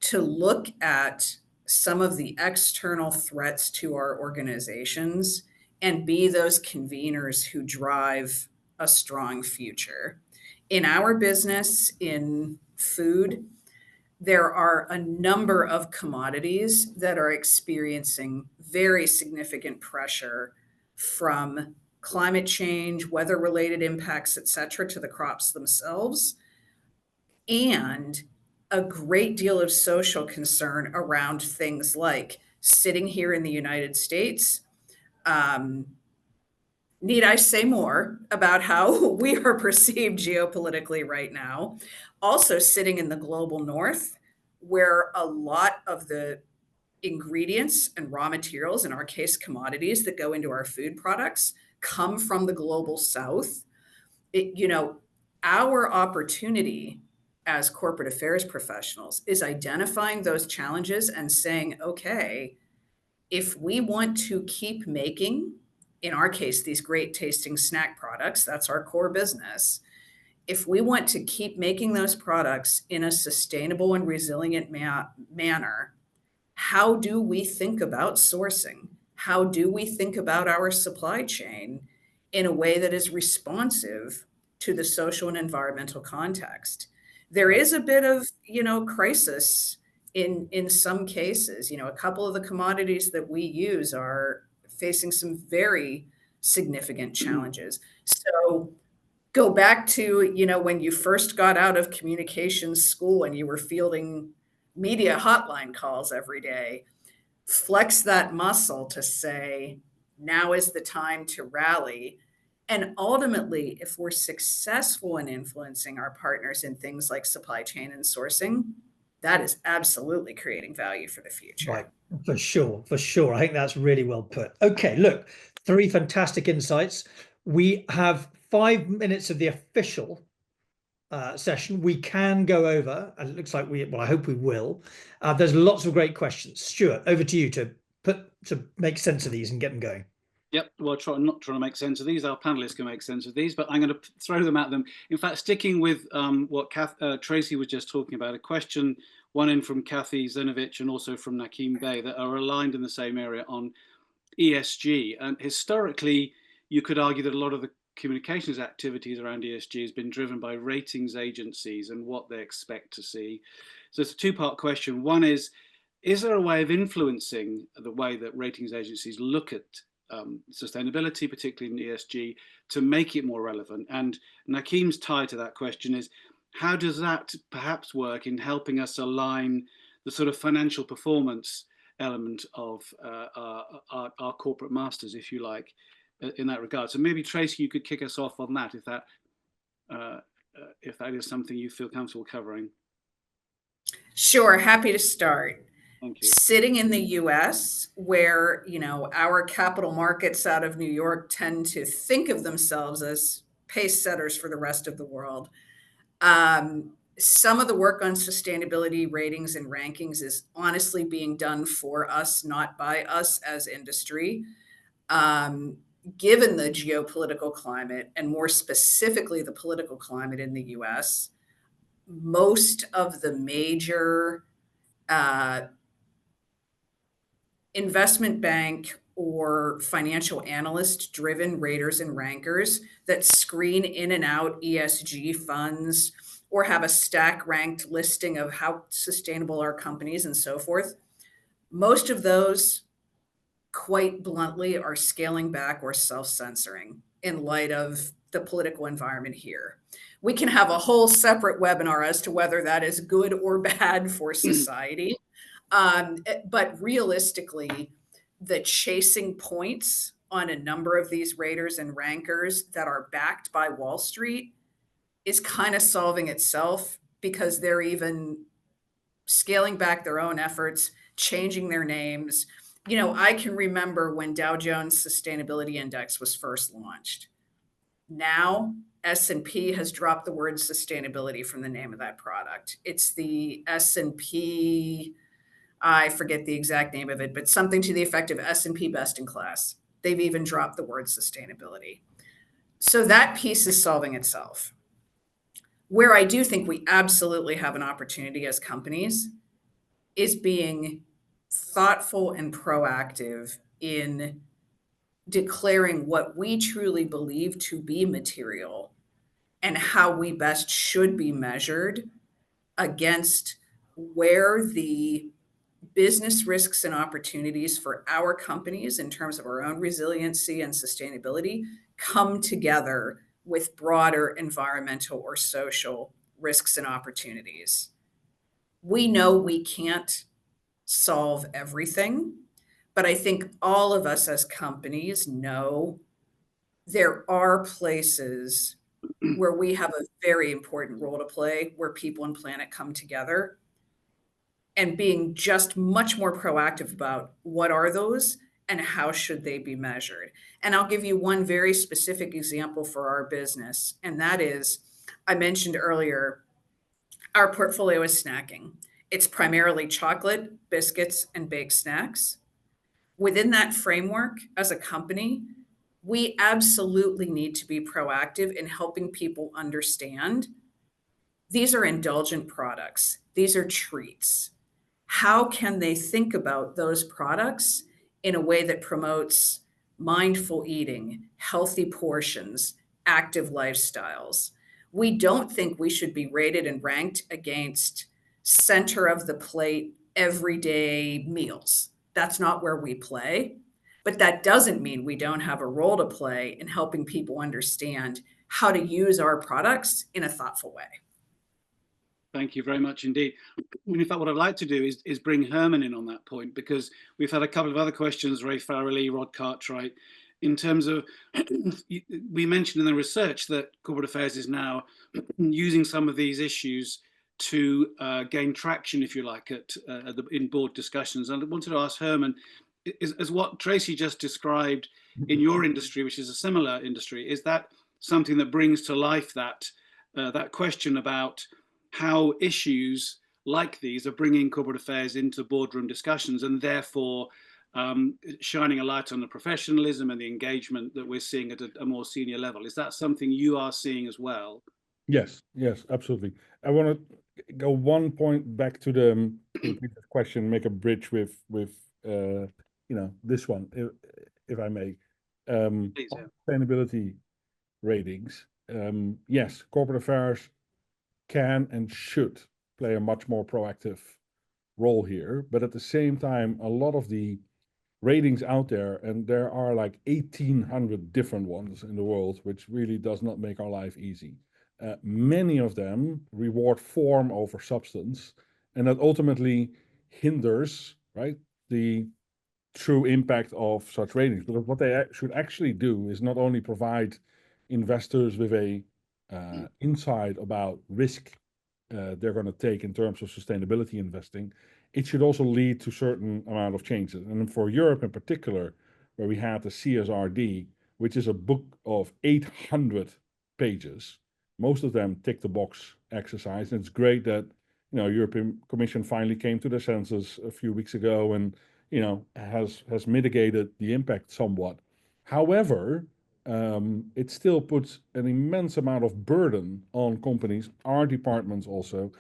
to look at some of the external threats to our organizations and be those conveners who drive a strong future. In our business, in food, there are a number of commodities that are experiencing very significant pressure from climate change, weather-related impacts, et cetera, to the crops themselves, and a great deal of social concern around things like sitting here in the United States, Need I say more about how we are perceived geopolitically right now? Also sitting in the global north, where a lot of the ingredients and raw materials, in our case, commodities that go into our food products, come from the global south. Our opportunity as corporate affairs professionals is identifying those challenges and saying, okay, if we want to keep making, in our case, these great tasting snack products, that's our core business. If we want to keep making those products in a sustainable and resilient manner, how do we think about sourcing? How do we think about our supply chain in a way that is responsive to the social and environmental context? There is a bit of, crisis in some cases. A couple of the commodities that we use are facing some very significant challenges. So go back to, when you first got out of communications school and you were fielding media hotline calls every day. Flex that muscle to say, now is the time to rally. And ultimately, if we're successful in influencing our partners in things like supply chain and sourcing, that is absolutely creating value for the future. Right, for sure, for sure. I think that's really well put. Okay, look, 3 fantastic insights. We have 5 minutes of the official session. We can go over, and it looks like I hope we will. There's lots of great questions. Stuart, over to you to make sense of these and get them going. Yep, well, not trying to make sense of these. Our panelists can make sense of these, but I'm going to throw them at them. In fact, sticking with what Tracy was just talking about, a question, one in from Kathy Zenovich and also from Nakeem Bey, that are aligned in the same area on ESG. And historically, you could argue that a lot of the communications activities around ESG has been driven by ratings agencies and what they expect to see. So it's a 2-part question. One is there a way of influencing the way that ratings agencies look at sustainability, particularly in ESG, to make it more relevant? And Nakeem's tie to that question is, how does that perhaps work in helping us align the sort of financial performance element of our corporate masters, if you like, in that regard? So maybe Tracy, you could kick us off on that, if that is something you feel comfortable covering. Sure, happy to start. Thank you. Sitting in the US, where our capital markets out of New York tend to think of themselves as pace setters for the rest of the world, some of the work on sustainability ratings and rankings is honestly being done for us, not by us as industry. Given the geopolitical climate, and more specifically the political climate in the US, most of the major investment bank or financial analyst driven raters and rankers that screen in and out ESG funds or have a stack ranked listing of how sustainable are companies and so forth, most of those, quite bluntly, are scaling back or self-censoring in light of the political environment here. We can have a whole separate webinar as to whether that is good or bad for society. But realistically, the chasing points on a number of these raters and rankers that are backed by Wall Street is kind of solving itself, because they're even scaling back their own efforts, changing their names. I can remember when Dow Jones Sustainability Index was first launched. Now, S&P has dropped the word sustainability from the name of that product. It's the S&P, I forget the exact name of it, but something to the effect of S&P Best in Class. They've even dropped the word sustainability. So that piece is solving itself. Where I do think we absolutely have an opportunity as companies is being thoughtful and proactive in declaring what we truly believe to be material and how we best should be measured against where the business risks and opportunities for our companies in terms of our own resiliency and sustainability come together with broader environmental or social risks and opportunities. We know we can't solve everything, but I think all of us as companies know there are places where we have a very important role to play, where people and planet come together, and being just much more proactive about what are those and how should they be measured. And I'll give you one very specific example for our business, and that is, I mentioned earlier, our portfolio is snacking. It's primarily chocolate, biscuits, and baked snacks. Within that framework, as a company, we absolutely need to be proactive in helping people understand these are indulgent products, these are treats. How can they think about those products in a way that promotes mindful eating, healthy portions, active lifestyles? We don't think we should be rated and ranked against center of the plate, everyday meals. That's not where we play. But that doesn't mean we don't have a role to play in helping people understand how to use our products in a thoughtful way. Thank you very much indeed. And in fact, what I'd like to do is bring Herman in on that point, because we've had a couple of other questions, Ray Farrelly, Rod Cartwright, in terms of, we mentioned in the research that corporate affairs is now using some of these issues to gain traction, if you like, in board discussions. And I wanted to ask Herman, as what Tracy just described in your industry, which is a similar industry, is that something that brings to life that question about how issues like these are bringing corporate affairs into boardroom discussions, and therefore shining a light on the professionalism and the engagement that we're seeing at a more senior level? Is that something you are seeing as well? Yes, absolutely. I want to go one point back to the previous question, make a bridge with this one, if I may. Please, yeah. Sustainability ratings. Yes, corporate affairs can and should play a much more proactive role here, but at the same time, a lot of the ratings out there, and there are like 1,800 different ones in the world, which really does not make our life easy. Many of them reward form over substance, and that ultimately hinders, right, the true impact of such ratings. Because what they should actually do is not only provide investors with a insight about risk they're going to take in terms of sustainability investing, it should also lead to certain amount of changes. And for Europe in particular, where we had the CSRD, which is a book of 800 pages, most of them tick the box exercise. And it's great that, European Commission finally came to their senses a few weeks ago and, has mitigated the impact somewhat. However, it still puts an immense amount of burden on companies, our departments also,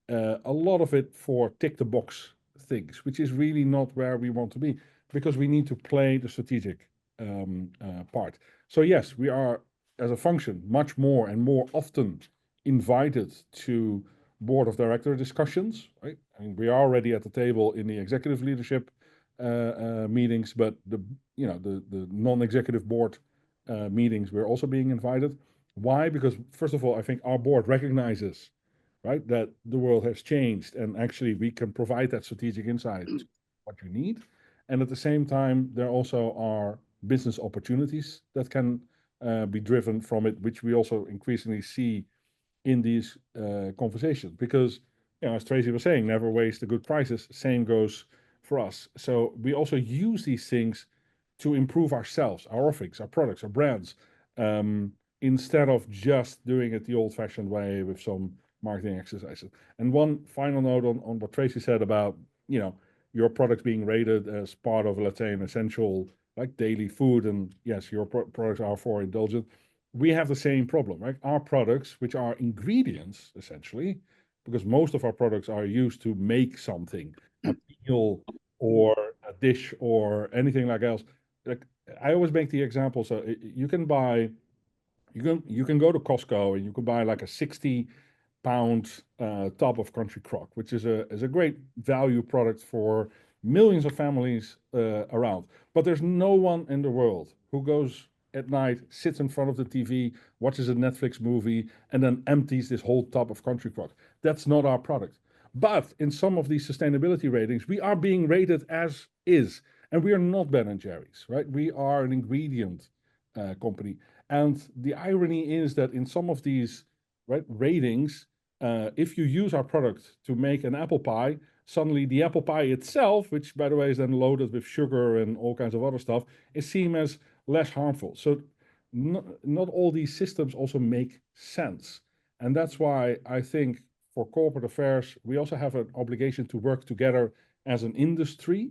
a lot of it for tick the box things, which is really not where we want to be, because we need to play the strategic part. So yes, we are, as a function, much more and more often invited to board of director discussions, right? I mean, we are already at the table in the executive leadership meetings, but the non-executive board meetings, we're also being invited. Why? Because first of all, I think our board recognizes, right, that the world has changed, and actually we can provide that strategic insight, what you need. And at the same time, there also are business opportunities that can be driven from it, which we also increasingly see in these conversations. Because, as Tracy was saying, never waste a good crisis. Same goes for us. So we also use these things to improve ourselves, our offerings, our products, our brands, instead of just doing it the old-fashioned way with some marketing exercises. And one final note on what Tracy said about, your product being rated as part of, let's say, an essential, like daily food, and yes, your products are for indulgent. We have the same problem, right? Our products, which are ingredients, essentially, because most of our products are used to make something, a meal or a dish or anything like else. Like, I always make the example, so you can buy, you can go to Costco and you can buy like a 60-pound tub of Country Crock, which is a great value product for millions of families around. But there's no one in the world who goes at night, sits in front of the TV, watches a Netflix movie, and then empties this whole tub of Country Crock. That's not our product. But in some of these sustainability ratings, we are being rated as is. And we are not Ben & Jerry's, right? We are an ingredient company. And the irony is that in some of these ratings, if you use our product to make an apple pie, suddenly the apple pie itself, which by the way is then loaded with sugar and all kinds of other stuff, is seen as less harmful. So not all these systems also make sense. And that's why I think for corporate affairs, we also have an obligation to work together as an industry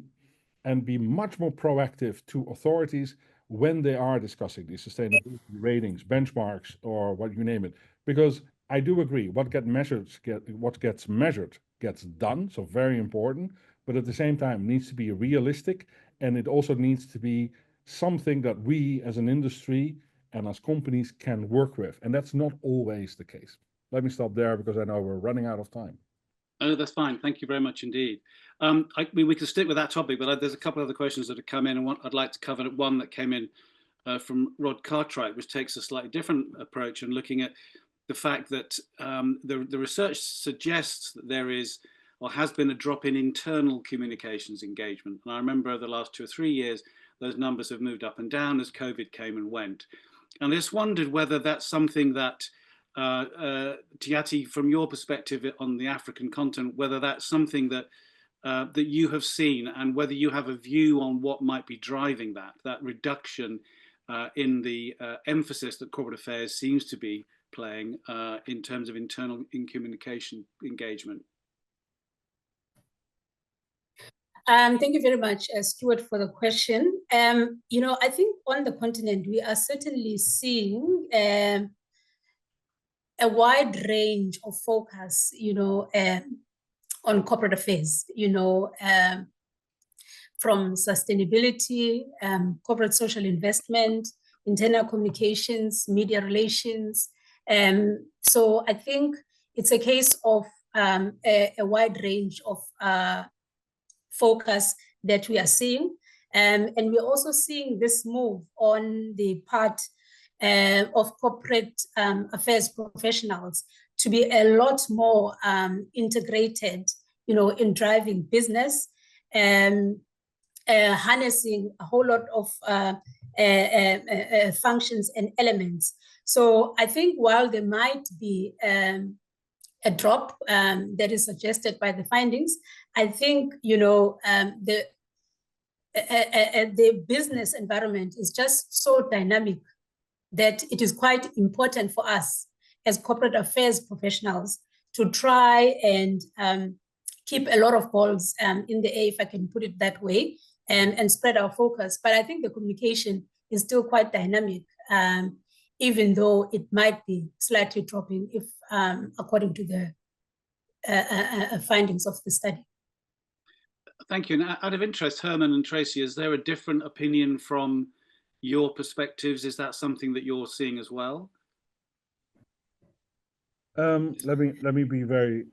and be much more proactive to authorities when they are discussing these sustainability ratings, benchmarks, or what you name it. Because I do agree, what gets measured gets done, so very important, but at the same time needs to be realistic, and it also needs to be something that we as an industry and as companies can work with, and that's not always the case. Let me stop there because I know we're running out of time. Oh, that's fine. Thank you very much indeed. I mean, we can stick with that topic, but there's a couple of other questions that have come in, and I'd like to cover one that came in from Rod Cartwright, which takes a slightly different approach and looking at the fact that the research suggests that there is or has been a drop in internal communications engagement. And I remember over the last 2 or 3 years, those numbers have moved up and down as COVID came and went. And I just wondered whether that's something that, Tiati, from your perspective on the African continent, whether that's something that that you have seen, and whether you have a view on what might be driving that reduction in the emphasis that corporate affairs seems to be playing in terms of internal communication engagement. Thank you very much, Stuart, for the question. I think on the continent, we are certainly seeing a wide range of focus, on corporate affairs, from sustainability, corporate social investment, internal communications, media relations. So I think it's a case of a wide range of focus that we are seeing. And we're also seeing this move on the part of corporate affairs professionals to be a lot more integrated, in driving business and harnessing a whole lot of functions and elements. So I think while there might be a drop that is suggested by the findings, I think the business environment is just so dynamic that it is quite important for us as corporate affairs professionals to try and keep a lot of balls in the air, if I can put it that way, and spread our focus. But I think the communication is still quite dynamic, even though it might be slightly dropping if according to the findings of the study. Thank you. And out of interest, Herman and Tracy, is there a different opinion from your perspectives? Is that something that you're seeing as well? Let me be very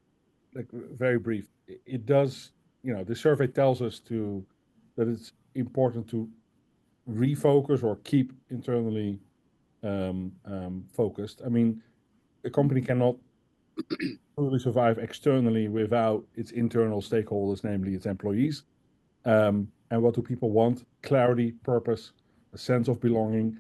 brief. It does, the survey tells us that it's important to refocus or keep internally focused. I mean, a company cannot truly survive externally without its internal stakeholders, namely its employees. And what do people want? Clarity, purpose, a sense of belonging.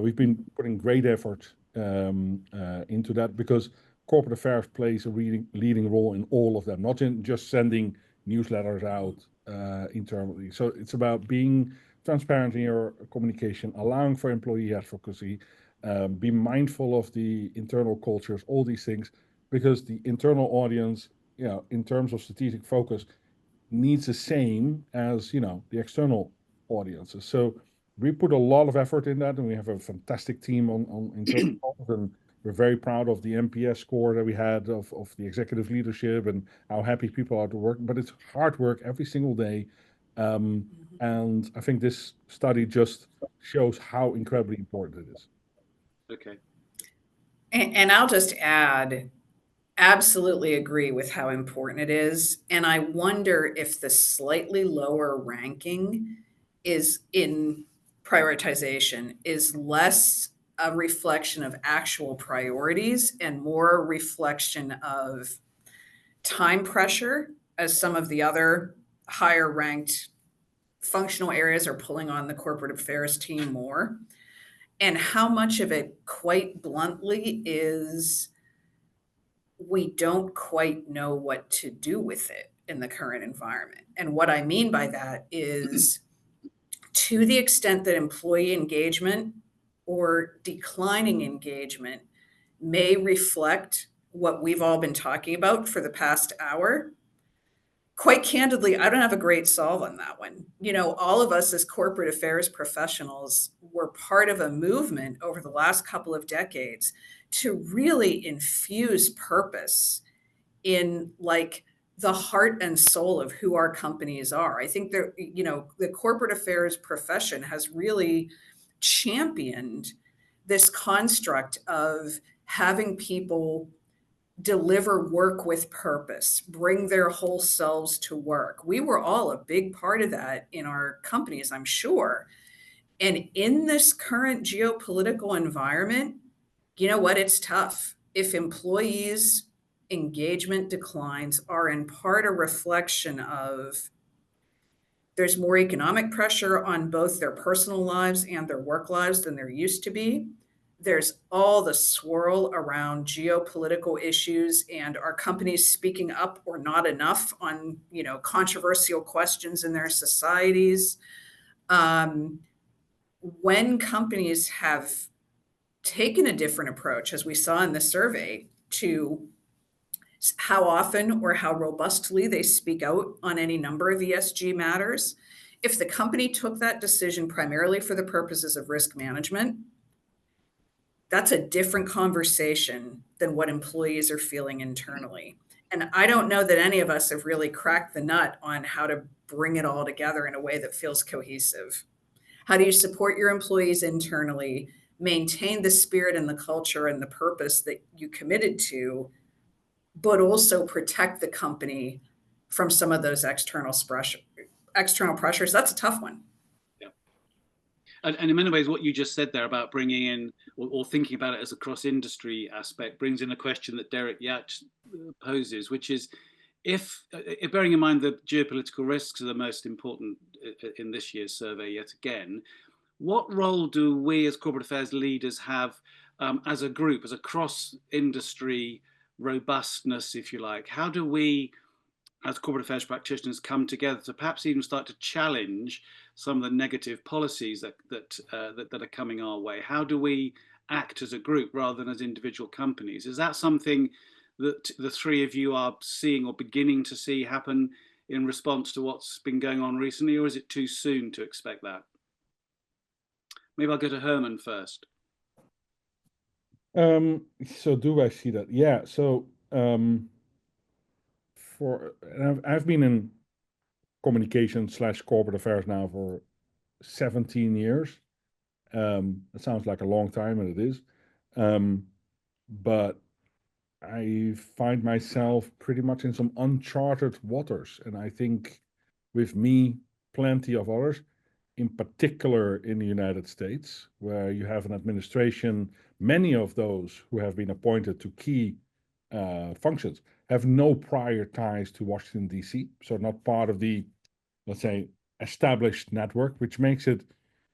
We've been putting great effort into that because corporate affairs plays a leading role in all of them, not in just sending newsletters out internally. So it's about being transparent in your communication, allowing for employee advocacy, be mindful of the internal cultures, all these things, because the internal audience, in terms of strategic focus, needs the same as, the external audiences. So we put a lot of effort in that, and we have a fantastic team on internal and we're very proud of the NPS score that we had of the executive leadership and how happy people are to work. But it's hard work every single day. And I think this study just shows how incredibly important it is. Okay. And I'll just add, absolutely agree with how important it is. And I wonder if the slightly lower ranking is in prioritization is less a reflection of actual priorities and more a reflection of time pressure, as some of the other higher ranked functional areas are pulling on the corporate affairs team more. And how much of it, quite bluntly, is we don't quite know what to do with it in the current environment. And what I mean by that is, to the extent that employee engagement or declining engagement may reflect what we've all been talking about for the past hour, quite candidly, I don't have a great solve on that one. You know, all of us as corporate affairs professionals were part of a movement over the last couple of decades to really infuse purpose in, like, the heart and soul of who our companies are. I think that, you know, the corporate affairs profession has really championed this construct of having people deliver work with purpose, bring their whole selves to work. We were all a big part of that in our companies, I'm sure. And in this current geopolitical environment, you know what? It's tough. If employees' engagement declines are in part a reflection of there's more economic pressure on both their personal lives and their work lives than there used to be. There's all the swirl around geopolitical issues and are companies speaking up or not enough on, you know, controversial questions in their societies. When companies have taken a different approach, as we saw in the survey, to how often or how robustly they speak out on any number of ESG matters, if the company took that decision primarily for the purposes of risk management, that's a different conversation than what employees are feeling internally. And I don't know that any of us have really cracked the nut on how to bring it all together in a way that feels cohesive. How do you support your employees internally, maintain the spirit and the culture and the purpose that you committed to, but also protect the company from some of those external pressures? That's a tough one. Yeah. And in many ways, what you just said there about bringing in or thinking about it as a cross-industry aspect brings in a question that Derek Yatch poses, which is, if bearing in mind the geopolitical risks are the most important in this year's survey yet again, what role do we as corporate affairs leaders have as a group, as a cross-industry robustness, if you like? How do we, as corporate affairs practitioners, come together to perhaps even start to challenge some of the negative policies that are coming our way? How do we act as a group rather than as individual companies? Is that something that the three of you are seeing or beginning to see happen in response to what's been going on recently, or is it too soon to expect that? Maybe I'll go to Herman first. So do I see that? Yeah. So I've been in communication / corporate affairs now for 17 years. It sounds like a long time, and it is. But I find myself pretty much in some uncharted waters, and I think with me, plenty of others, in particular in the United States, where you have an administration, many of those who have been appointed to key functions have no prior ties to Washington, D.C., so not part of the, let's say, established network, which makes it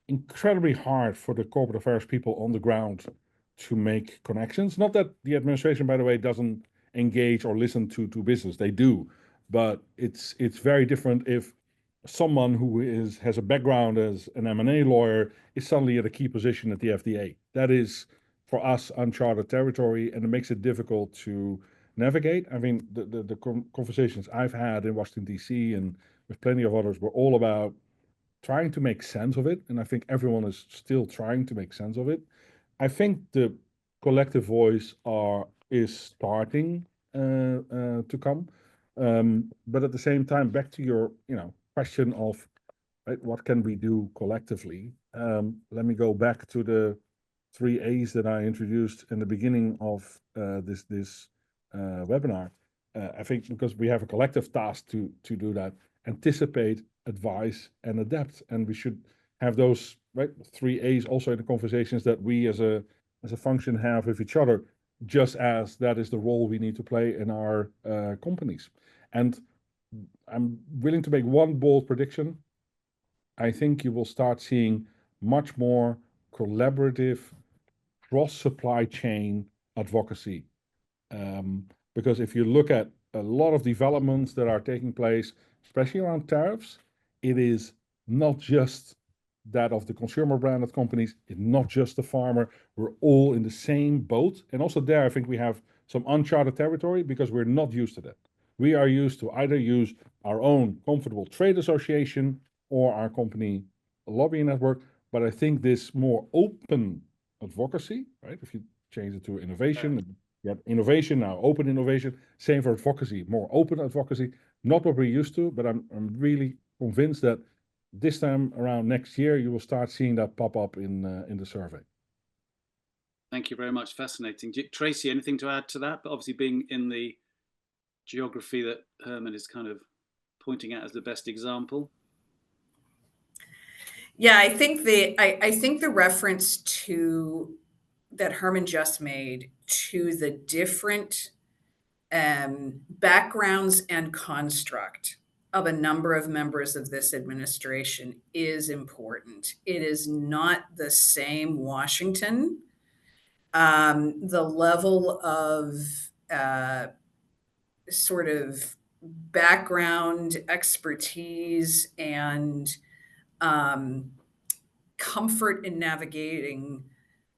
incredibly hard for the corporate affairs people on the ground to make connections. Not that the administration, by the way, doesn't engage or listen to business. They do, but it's very different if someone who has a background as an M&A lawyer is suddenly at a key position at the FDA. That is, for us, uncharted territory, and it makes it difficult to navigate. I mean, the conversations I've had in Washington, D.C. and with plenty of others were all about trying to make sense of it, and I think everyone is still trying to make sense of it. I think the collective voice is starting to come, but at the same time, back to your question of right, what can we do collectively? Let me go back to the 3 A's that I introduced in the beginning of this webinar. I think because we have a collective task to do that, anticipate, advise, and adapt, and we should have those 3 A's also in the conversations that we as a function have with each other, just as that is the role we need to play in our companies. And I'm willing to make one bold prediction. I think you will start seeing much more collaborative cross-supply chain advocacy. Because if you look at a lot of developments that are taking place, especially around tariffs, it is not just that of the consumer branded companies, it's not just the farmer. We're all in the same boat. And also there, I think we have some uncharted territory because we're not used to that. We are used to either use our own comfortable trade association or our company lobbying network. But I think this more open advocacy, right? If you change it to innovation, you have innovation now, open innovation, same for advocacy, more open advocacy, not what we're used to, but I'm really convinced that this time around next year, you will start seeing that pop up in the survey. Thank you very much. Fascinating. Tracy, anything to add to that? But obviously being in the geography that Herman is kind of pointing at as the best example. Yeah, I think the reference to that Herman just made to the different backgrounds and construct of a number of members of this administration is important. It is not the same Washington. The level of sort of background expertise and comfort in navigating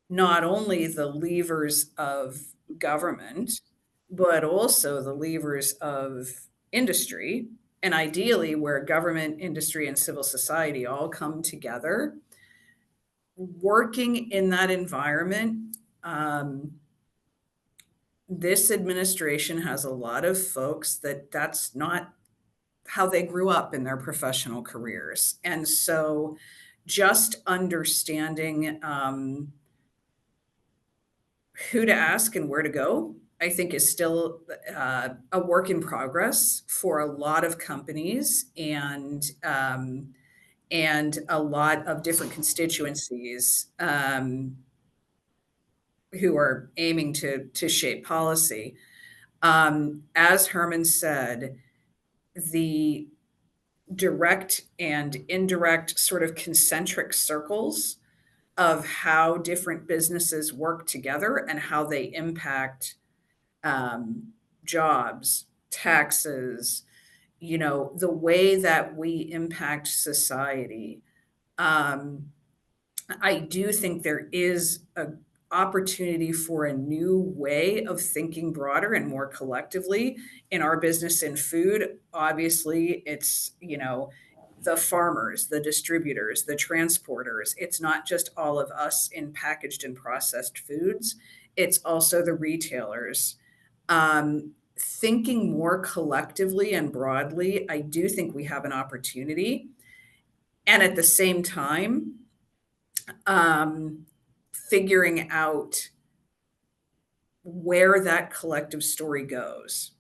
not only the levers of government, but also the levers of industry, and ideally where government, industry, and civil society all come together. Working in that environment, this administration has a lot of folks that's not how they grew up in their professional careers. And so just understanding who to ask and where to go, I think is still a work in progress for a lot of companies and a lot of different constituencies who are aiming to shape policy. As Herman said, the direct and indirect sort of concentric circles of how different businesses work together and how they impact jobs, taxes, the way that we impact society. I do think there is an opportunity for a new way of thinking broader and more collectively in our business in food. Obviously, it's, the farmers, the distributors, the transporters. It's not just all of us in packaged and processed foods. It's also the retailers. Thinking more collectively and broadly, I do think we have an opportunity. And at the same time, figuring out where that collective story goes,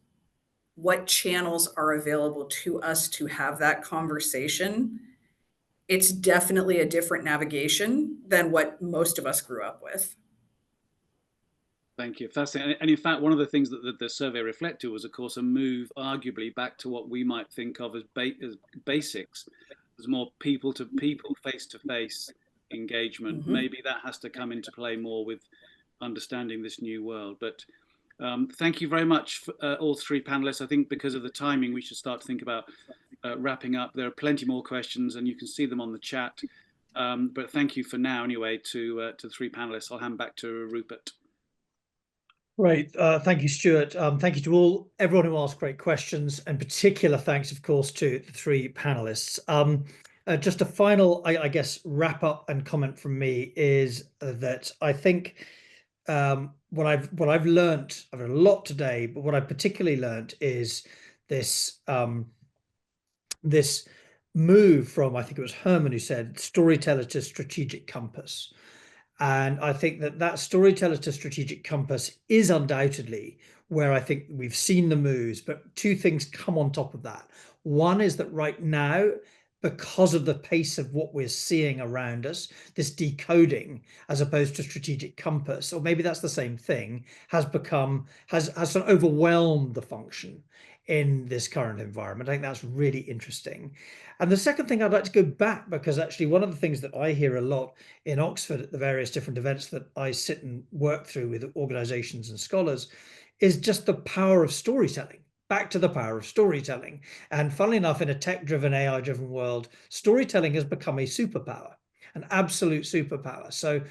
what channels are available to us to have that conversation. It's definitely a different navigation than what most of us grew up with. Thank you. Fascinating. And in fact, one of the things that the survey reflected was, of course, a move arguably back to what we might think of as basics. There's more people-to-people, face-to-face engagement. Mm-hmm. Maybe that has to come into play more with understanding this new world. But thank you very much, all three panelists. I think because of the timing, we should start to think about wrapping up. There are plenty more questions, and you can see them on the chat. But thank you for now, anyway, to the three panelists. I'll hand back to Rupert. Great. Thank you, Stuart. Thank you to everyone who asked great questions, and particular thanks, of course, to the three panelists. Just a final, I guess, wrap up and comment from me is that I think what I've learned, I've learned a lot today, but what I particularly learned is this this move from, I think it was Herman who said, storyteller to strategic compass. And I think that storyteller to strategic compass is undoubtedly where I think we've seen the moves, but two things come on top of that. One is that right now, because of the pace of what we're seeing around us, this decoding as opposed to strategic compass, or maybe that's the same thing, has sort of overwhelmed the function in this current environment. I think that's really interesting. And the second thing, I'd like to go back, because actually one of the things that I hear a lot in Oxford at the various different events that I sit and work through with organizations and scholars is just the power of storytelling. Back to the power of storytelling. And funnily enough, in a tech-driven, AI-driven world, storytelling has become a superpower, an absolute superpower. So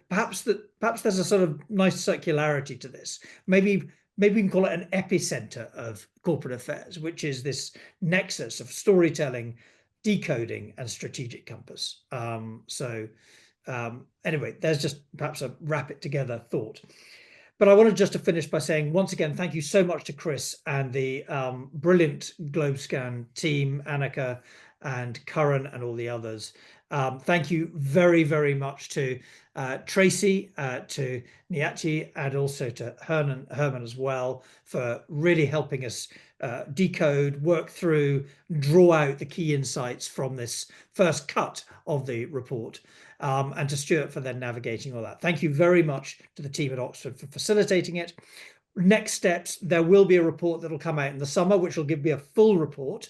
perhaps there's a sort of nice circularity to this. Maybe we can call it an epicenter of corporate affairs, which is this nexus of storytelling, decoding, and strategic compass. Anyway, there's just perhaps a wrap it together thought. But I wanted just to finish by saying, once again, thank you so much to Chris and the brilliant Globescan team, Annika and Curran and all the others. Thank you very, very much to Tracy, to Niachi, and also to Herman as well, for really helping us decode, work through, draw out the key insights from this first cut of the report. And to Stuart for then navigating all that. Thank you very much to the team at Oxford for facilitating it. Next steps, there will be a report that will come out in the summer, which will give me a full report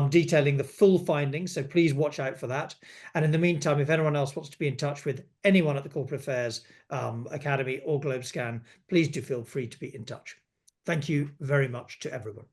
detailing the full findings. So please watch out for that. And in the meantime, if anyone else wants to be in touch with anyone at the Corporate Affairs Academy or Globescan, please do feel free to be in touch. Thank you very much to everyone.